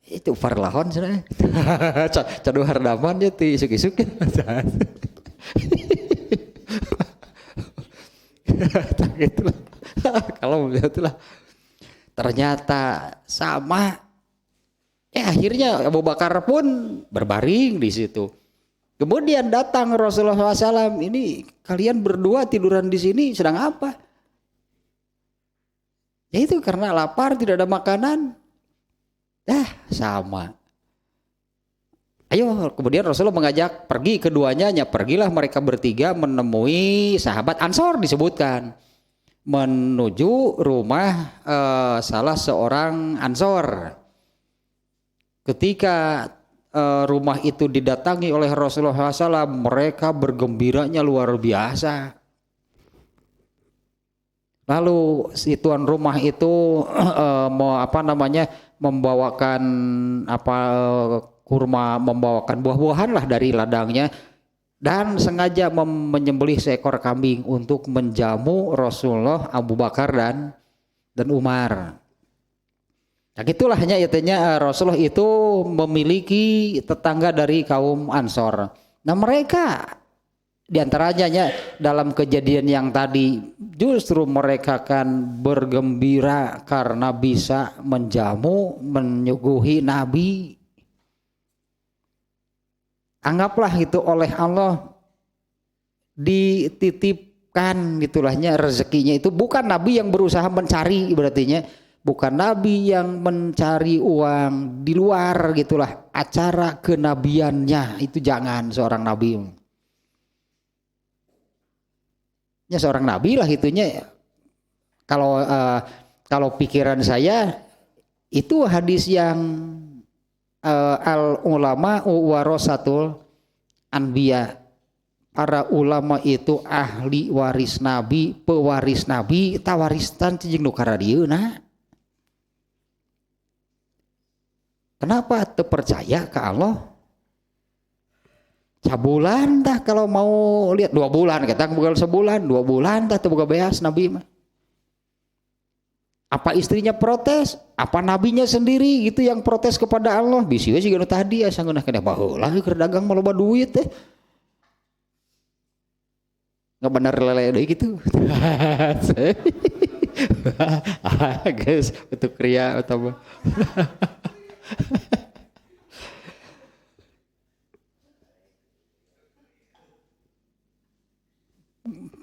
Itu farlahon sana. Cadu hardaman ya ti isuk-isuk. Itulah. Kalau itulah ternyata sama. Akhirnya Abu Bakar pun berbaring di situ. Kemudian datang Rasulullah SAW, ini kalian berdua tiduran di sini sedang apa? Ya itu karena lapar tidak ada makanan. Sama. Ayo, kemudian Rasulullah mengajak pergi keduanya, pergilah mereka bertiga menemui sahabat Ansor disebutkan. Menuju rumah salah seorang Ansor. Ketika rumah itu didatangi oleh Rasulullah SAW, mereka bergembiranya luar biasa. Lalu si tuan rumah itu membawakan kurma, membawakan buah-buahan lah dari ladangnya dan sengaja menyembelih seekor kambing untuk menjamu Rasulullah, Abu Bakar dan Umar. Nah itulah hanya itunya Rasulullah itu memiliki tetangga dari kaum Ansor. Nah mereka diantaranya dalam kejadian yang tadi justru mereka kan bergembira karena bisa menjamu, menyuguhi Nabi. Anggaplah itu oleh Allah dititipkan gitulahnya rezekinya itu bukan Nabi yang berusaha mencari berartinya. Bukan Nabi yang mencari uang di luar gitulah acara kenabiannya itu jangan seorang Nabi. Ya seorang Nabi lah itunya. Kalau pikiran saya itu hadis yang al ulama warasatul anbiya. Para ulama itu ahli waris Nabi, pewaris Nabi, tawaristan jeung nu karadieuna. Kenapa terpercaya ke Allah? Sabulan dah kalau mau lihat 2 bulan, kita bukan sebulan, 2 bulan dah terbuka beas Nabi mah. Apa istrinya protes? Apa nabinya sendiri gitu yang protes kepada Allah? Bisi we siga nu tadi asa ngeunah keneh baheula keur dagang mah loba duit teh. Enggak bener lele deui gitu. Guys, untuk kriya atau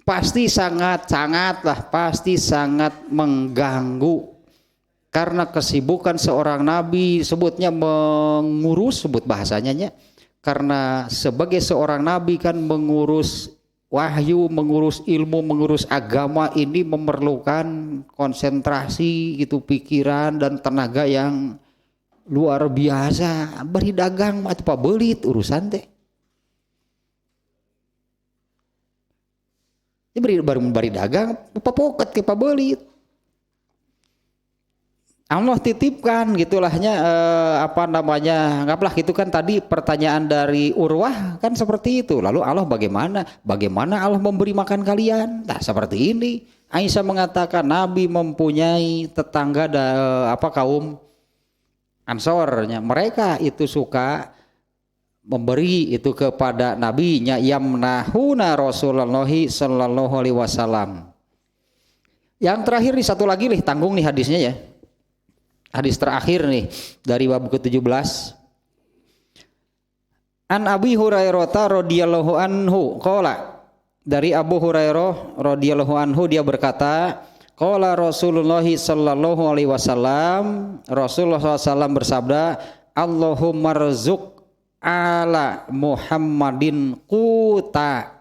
pasti sangat mengganggu karena kesibukan seorang nabi sebutnya mengurus sebut bahasanya karena sebagai seorang nabi kan mengurus wahyu, mengurus ilmu, mengurus agama ini memerlukan konsentrasi gitu pikiran dan tenaga yang luar biasa. Beri dagang atau pabelit urusan teh. Ini bari dagang papoket ke pabelit. Allah titipkan gitulahnya anggaplah gitu kan tadi pertanyaan dari Urwah kan seperti itu. Lalu Allah bagaimana Allah memberi makan kalian? Nah seperti ini. Aisyah mengatakan Nabi mempunyai tetangga kaum Ansornya, mereka itu suka memberi itu kepada nabinya, yamnahuna Rasulullah sallallahu alaihi wasallam. Yang terakhir nih satu lagi nih, tanggung nih hadisnya ya. Hadis terakhir nih dari bab ke-17. An Abi Hurairah radhiyallahu anhu qala, dari Abu Hurairah radhiyallahu anhu dia berkata, qala Rasulullah sallallahu alaihi wasallam, Rasulullah SAW bersabda, Allahumma rzuq ala Muhammadin quta.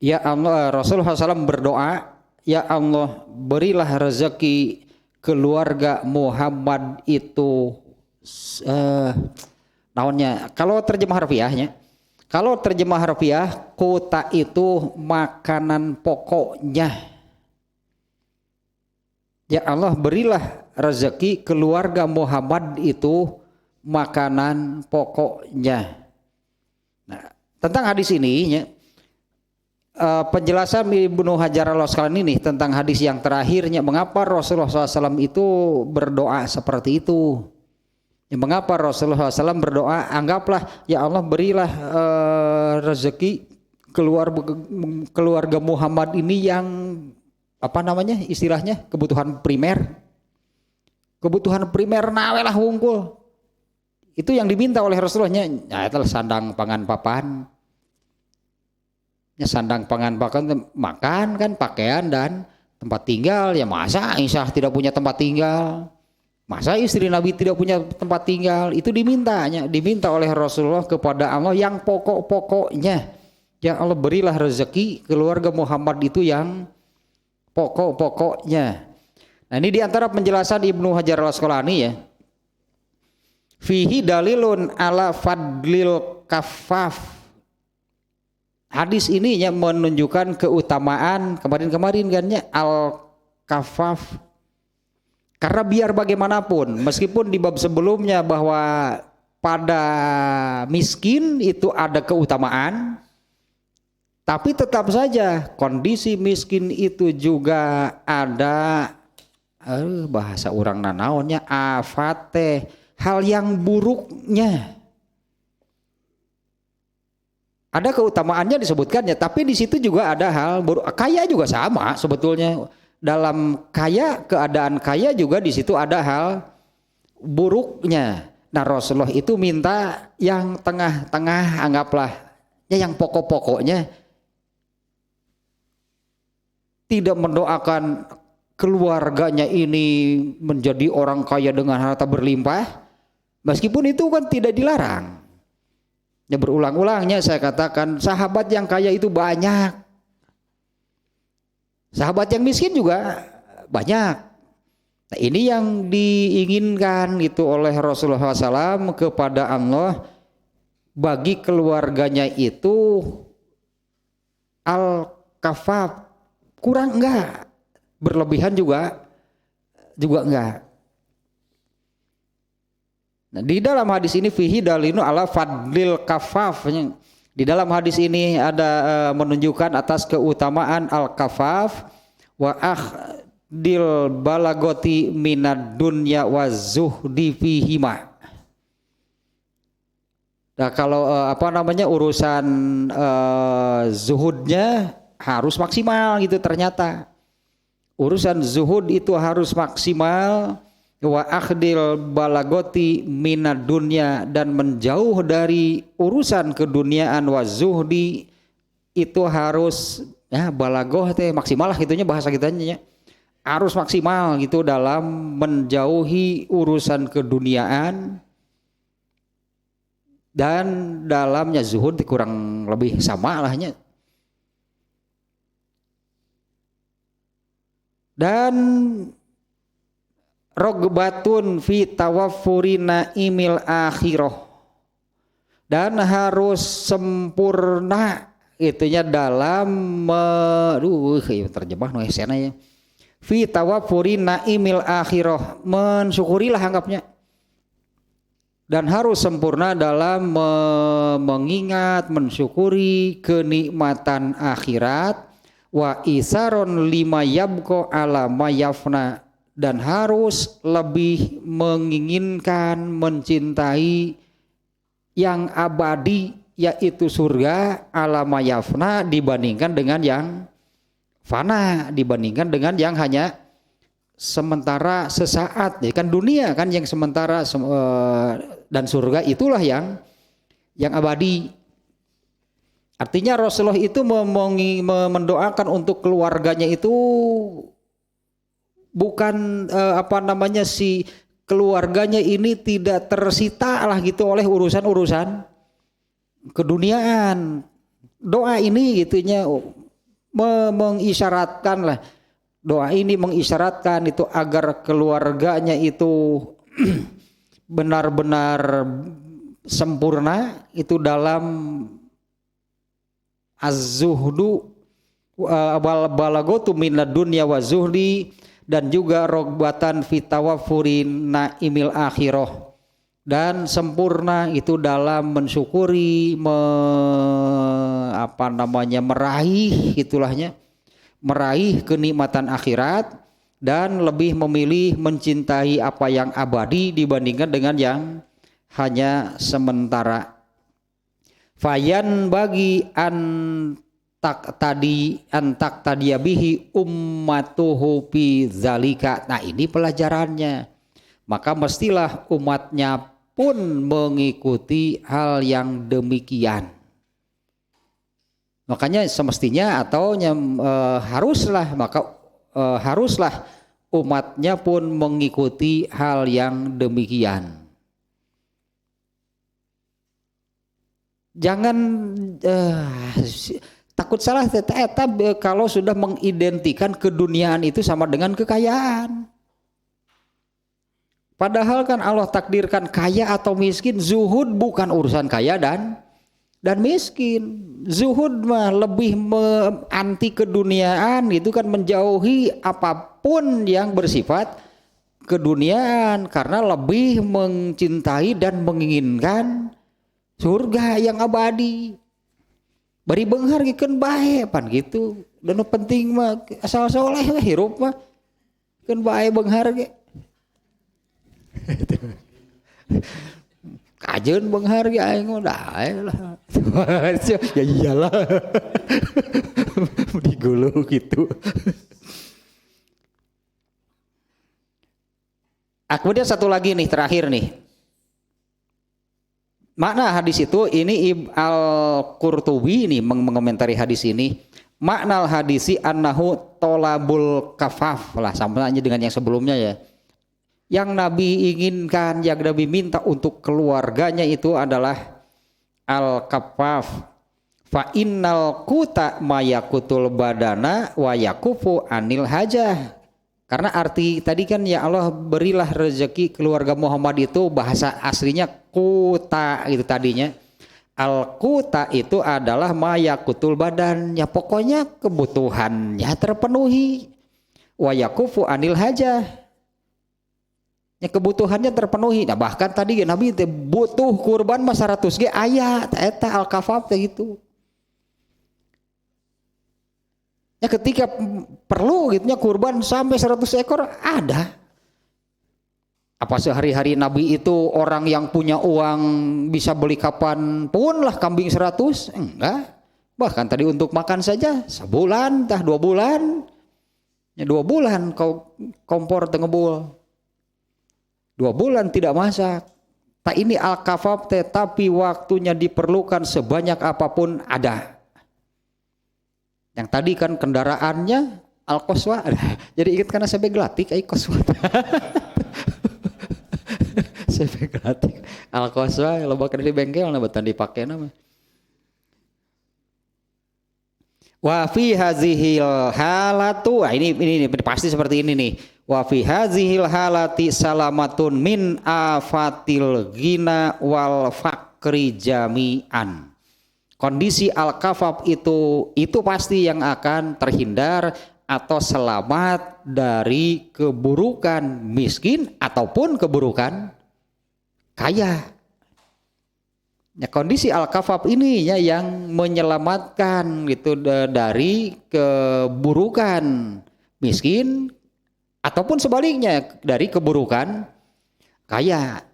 Ya Allah, Rasulullah SAW berdoa, ya Allah berilah rezeki keluarga Muhammad itu naonnya, kalau terjemah harfiahnya, kalau terjemah harfiah quta itu makanan pokoknya. Ya Allah berilah rezeki keluarga Muhammad itu makanan pokoknya. Nah, tentang hadis ini ya, penjelasan Ibnu Hajar al-Asqalani ini tentang hadis yang terakhirnya, mengapa Rasulullah SAW itu berdoa seperti itu. Ya, mengapa Rasulullah SAW berdoa, anggaplah ya Allah berilah rezeki keluarga Muhammad ini yang apa namanya istilahnya kebutuhan primer nawe lah wungkul. Itu yang diminta oleh Rasulullahnya. Ya itu sandang pangan papan. Ya sandang pangan papan, makan kan, pakaian dan tempat tinggal. Ya masa Aisyah tidak punya tempat tinggal? Masa istri Nabi tidak punya tempat tinggal? Itu diminta oleh Rasulullah kepada Allah yang pokok-pokoknya. Ya Allah berilah rezeki keluarga Muhammad itu yang pokok-pokoknya. Nah ini diantara penjelasan Ibnu Hajar al-Asqalani ya. Fihi dalilun ala fadlil kafaf. Hadis ini ya menunjukkan keutamaan kemarin kan ya al-kafaf. Karena biar bagaimanapun, meskipun di bab sebelumnya bahwa pada miskin itu ada keutamaan, tapi tetap saja kondisi miskin itu juga ada bahasa orang nanaonnya afate, hal yang buruknya. Ada keutamaannya disebutkannya, tapi di situ juga ada hal buruk. Kaya juga sama sebetulnya. Dalam kaya, keadaan kaya juga di situ ada hal buruknya. Nah Rasulullah itu minta yang tengah-tengah, anggaplah ya yang pokok-pokoknya. Tidak mendoakan keluarganya ini menjadi orang kaya dengan harta berlimpah, meskipun itu kan tidak dilarang. Ya berulang-ulangnya saya katakan sahabat yang kaya itu banyak. Sahabat yang miskin juga banyak. Nah, ini yang diinginkan itu oleh Rasulullah SAW kepada Allah, bagi keluarganya itu al-kafaf, kurang enggak, berlebihan juga enggak. Nah, di dalam hadis ini fihi dalinu ala fadlil kafaf. Di dalam hadis ini ada menunjukkan atas keutamaan al-kafaf wa akhdil balagoti minad dunya wa zuhdi fihima. Nah, kalau urusan zuhudnya harus maksimal gitu ternyata. Urusan zuhud itu harus maksimal. Wa akhdil balagoti minad dunya, dan menjauh dari urusan keduniaan, wa zuhdi itu harus ya balagoh teh maksimal lah gitunya bahasa kitanya, harus maksimal gitu dalam menjauhi urusan keduniaan, dan dalamnya zuhud kurang lebih sama lahnya. Dan rogbatun fi tawaffuri naimil akhirah, dan harus sempurna itunya dalam terjemah no esena ya, fi tawaffuri naimil akhirah, mensyukurilah anggapnya, dan harus sempurna dalam mengingat mensyukuri kenikmatan akhirat, wa isaron lima yabqa ala mayafna, dan harus lebih menginginkan, mencintai yang abadi yaitu surga alama yafna dibandingkan dengan yang fana, dibandingkan dengan yang hanya sementara sesaat. Ya kan dunia kan yang sementara dan surga itulah yang abadi. Artinya Rasulullah itu mendoakan untuk keluarganya itu bukan si keluarganya ini tidak tersita lah gitu oleh urusan-urusan keduniaan. Doa ini gitunya mengisyaratkan lah, doa ini mengisyaratkan itu agar keluarganya itu benar-benar sempurna itu dalam az-zuhdu wal balagotu minad dunya wa zuhdi, dan juga rogbatan fitawafurin naimil akhirah, dan sempurna itu dalam mensyukuri meraih itulahnya, meraih kenikmatan akhirat, dan lebih memilih mencintai apa yang abadi dibandingkan dengan yang hanya sementara. Fayan bagi antak tadiyabihi ummatuhu fi zalika. Nah ini pelajarannya. Maka mestilah umatnya pun mengikuti hal yang demikian. Makanya semestinya haruslah umatnya pun mengikuti hal yang demikian. Jangan takut salah kalau sudah mengidentikan keduniaan itu sama dengan kekayaan. Padahal kan Allah takdirkan kaya atau miskin, zuhud bukan urusan kaya dan miskin. Zuhud mah lebih anti keduniaan, itu kan menjauhi apapun yang bersifat keduniaan karena lebih mencintai dan menginginkan surga yang abadi. Bari beunghar gikeun bae pan gitu. Dan penting mah asal soleh we hirup mah keun bae beunghar ge. Kajeun beunghar ge aing mah dae lah. Ya iyalah. Digulu gitu. Kemudian satu lagi nih terakhir nih. Makna hadis itu ini Al-Qurtubi ini mengomentari hadis ini. Makna hadisi annahu tolabul kafaf lah, sama aja dengan yang sebelumnya ya. Yang Nabi inginkan, yang Nabi minta untuk keluarganya itu adalah al-kafaf. Fa innal quta mayakutul badana wa yakufu anil hajah. Karena arti tadi kan ya Allah berilah rezeki keluarga Muhammad itu bahasa aslinya kuta itu tadinya. Al-kuta itu adalah mayakutul badan, ya pokoknya kebutuhannya terpenuhi. Wa yakufu anil hajah. Ya kebutuhannya terpenuhi. Nah bahkan tadi Nabi butuh kurban mah 100 ge aya eta al-kafaf teh gitu. Ya ketika perlu gitunya kurban sampai 100 ekor ada. Apa sehari-hari Nabi itu orang yang punya uang bisa beli kapan pun lah kambing 100? Enggak. Bahkan tadi untuk makan saja sebulan, 2 bulan. Ya 2 bulan kau kompor tengebul. 2 bulan tidak masak. Tak ini al-kafaf tetapi waktunya diperlukan sebanyak apapun ada. Yang tadi kan kendaraannya al-qaswa. Jadi ingat karena sampai gelatik ai qaswa. Sampai gelatik al-qaswa loba di bengkel na beutan dipake nama. Wa fi hazihil halatu. Ini pasti seperti ini nih. Wa fi hazihil halati salamatun min afatil ghina wal faqri jami'an. Kondisi al-kafaf itu pasti yang akan terhindar atau selamat dari keburukan miskin ataupun keburukan kaya. Ya, kondisi al-kafaf ini ya yang menyelamatkan gitu dari keburukan miskin ataupun sebaliknya dari keburukan kaya.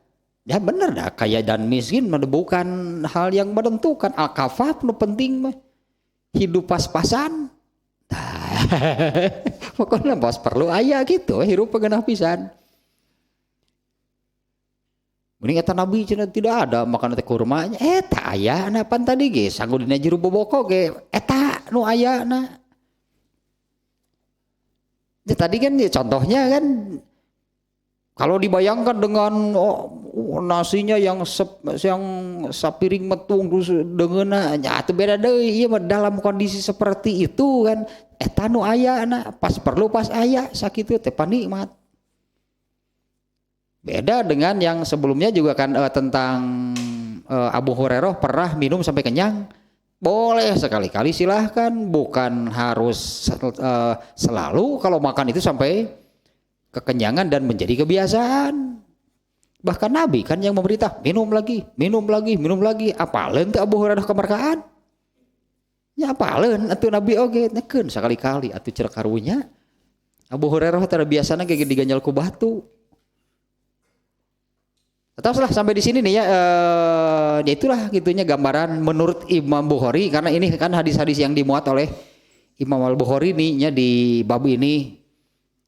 Ya bener dah, kaya dan miskin bukan hal yang menentukan. Al-kafaf nu penting mah hidup pas-pasan. Pokoknya pas perlu aya gitu, hirup pegenah pisan. Mending eta nabi cenah tidak ada makan teh kurmanya. Eta aya na pan tadi ge sanggup dina jero boboko ge eta nu aya na. Ya, tadi kan ya, contohnya kan kalau dibayangkan dengan nasinya yang sapiring metung terus dengan nya atuh beda deui ieu mah dalam kondisi seperti itu kan eta nu aya na pas perlu pas aya sakitu teh panikmat. Beda dengan yang sebelumnya juga kan tentang Abu Hurairah pernah minum sampai kenyang. Boleh sekali-kali silahkan, bukan harus selalu kalau makan itu sampai kekenyangan dan menjadi kebiasaan. Bahkan Nabi kan yang memerintah minum lagi, minum lagi, minum lagi. Apaleun teu Abu Hurairah kemarkaan? Ya apaleun atuh Nabi oge nekeun sekali-kali atuh cerek karunya. Abu Hurairah teh biasana kayak diganjal ku batu. Tetaplah sampai di sini nih ya, ya itulah gitunya gambaran menurut Imam Bukhari karena ini kan hadis-hadis yang dimuat oleh Imam Al-Bukhari nih ya di bab ini.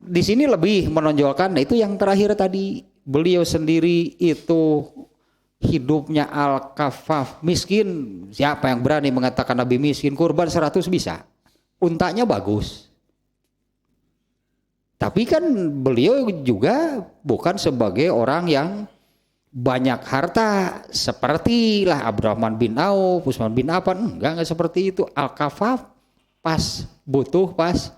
Di sini lebih menonjolkan itu yang terakhir tadi beliau sendiri itu hidupnya al-kafaf miskin. Siapa yang berani mengatakan Nabi miskin? Kurban 100 bisa, untanya bagus. Tapi kan beliau juga bukan sebagai orang yang banyak harta seperti lah Abdurrahman bin Auf, Utsman bin Affan, enggak seperti itu. Al-kafaf pas butuh pas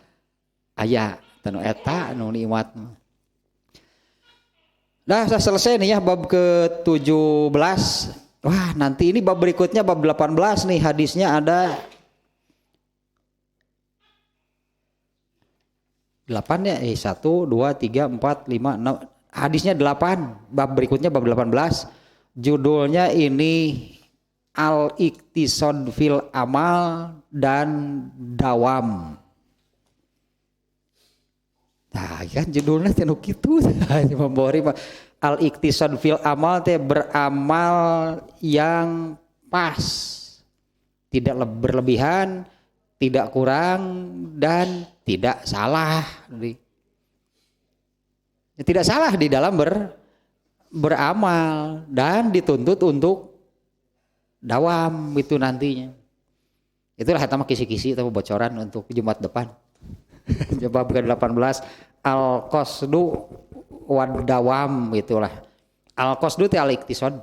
aya tanu eta nu nikmat. Dah selesai nih ya bab ke-17. Wah, nanti ini bab berikutnya bab 18 nih hadisnya ada 8 ya, 1 2 3 4 5 6 hadisnya 8, bab berikutnya bab 18. Judulnya ini Al-Iqtisad fil Amal dan Dawam. Nah, kan judulnya teh nu kitu. Membori Al-Iqtisad fil Amal teh beramal yang pas. Tidak berlebihan, tidak kurang dan tidak salah. Tidak salah di dalam beramal dan dituntut untuk dawam itu nantinya. Itulah eta mah kisi-kisi atau bocoran untuk Jumat depan. Bab ke-18 al-qasdu wad dawam itulah. Al-qasdu teh al-iqtisad.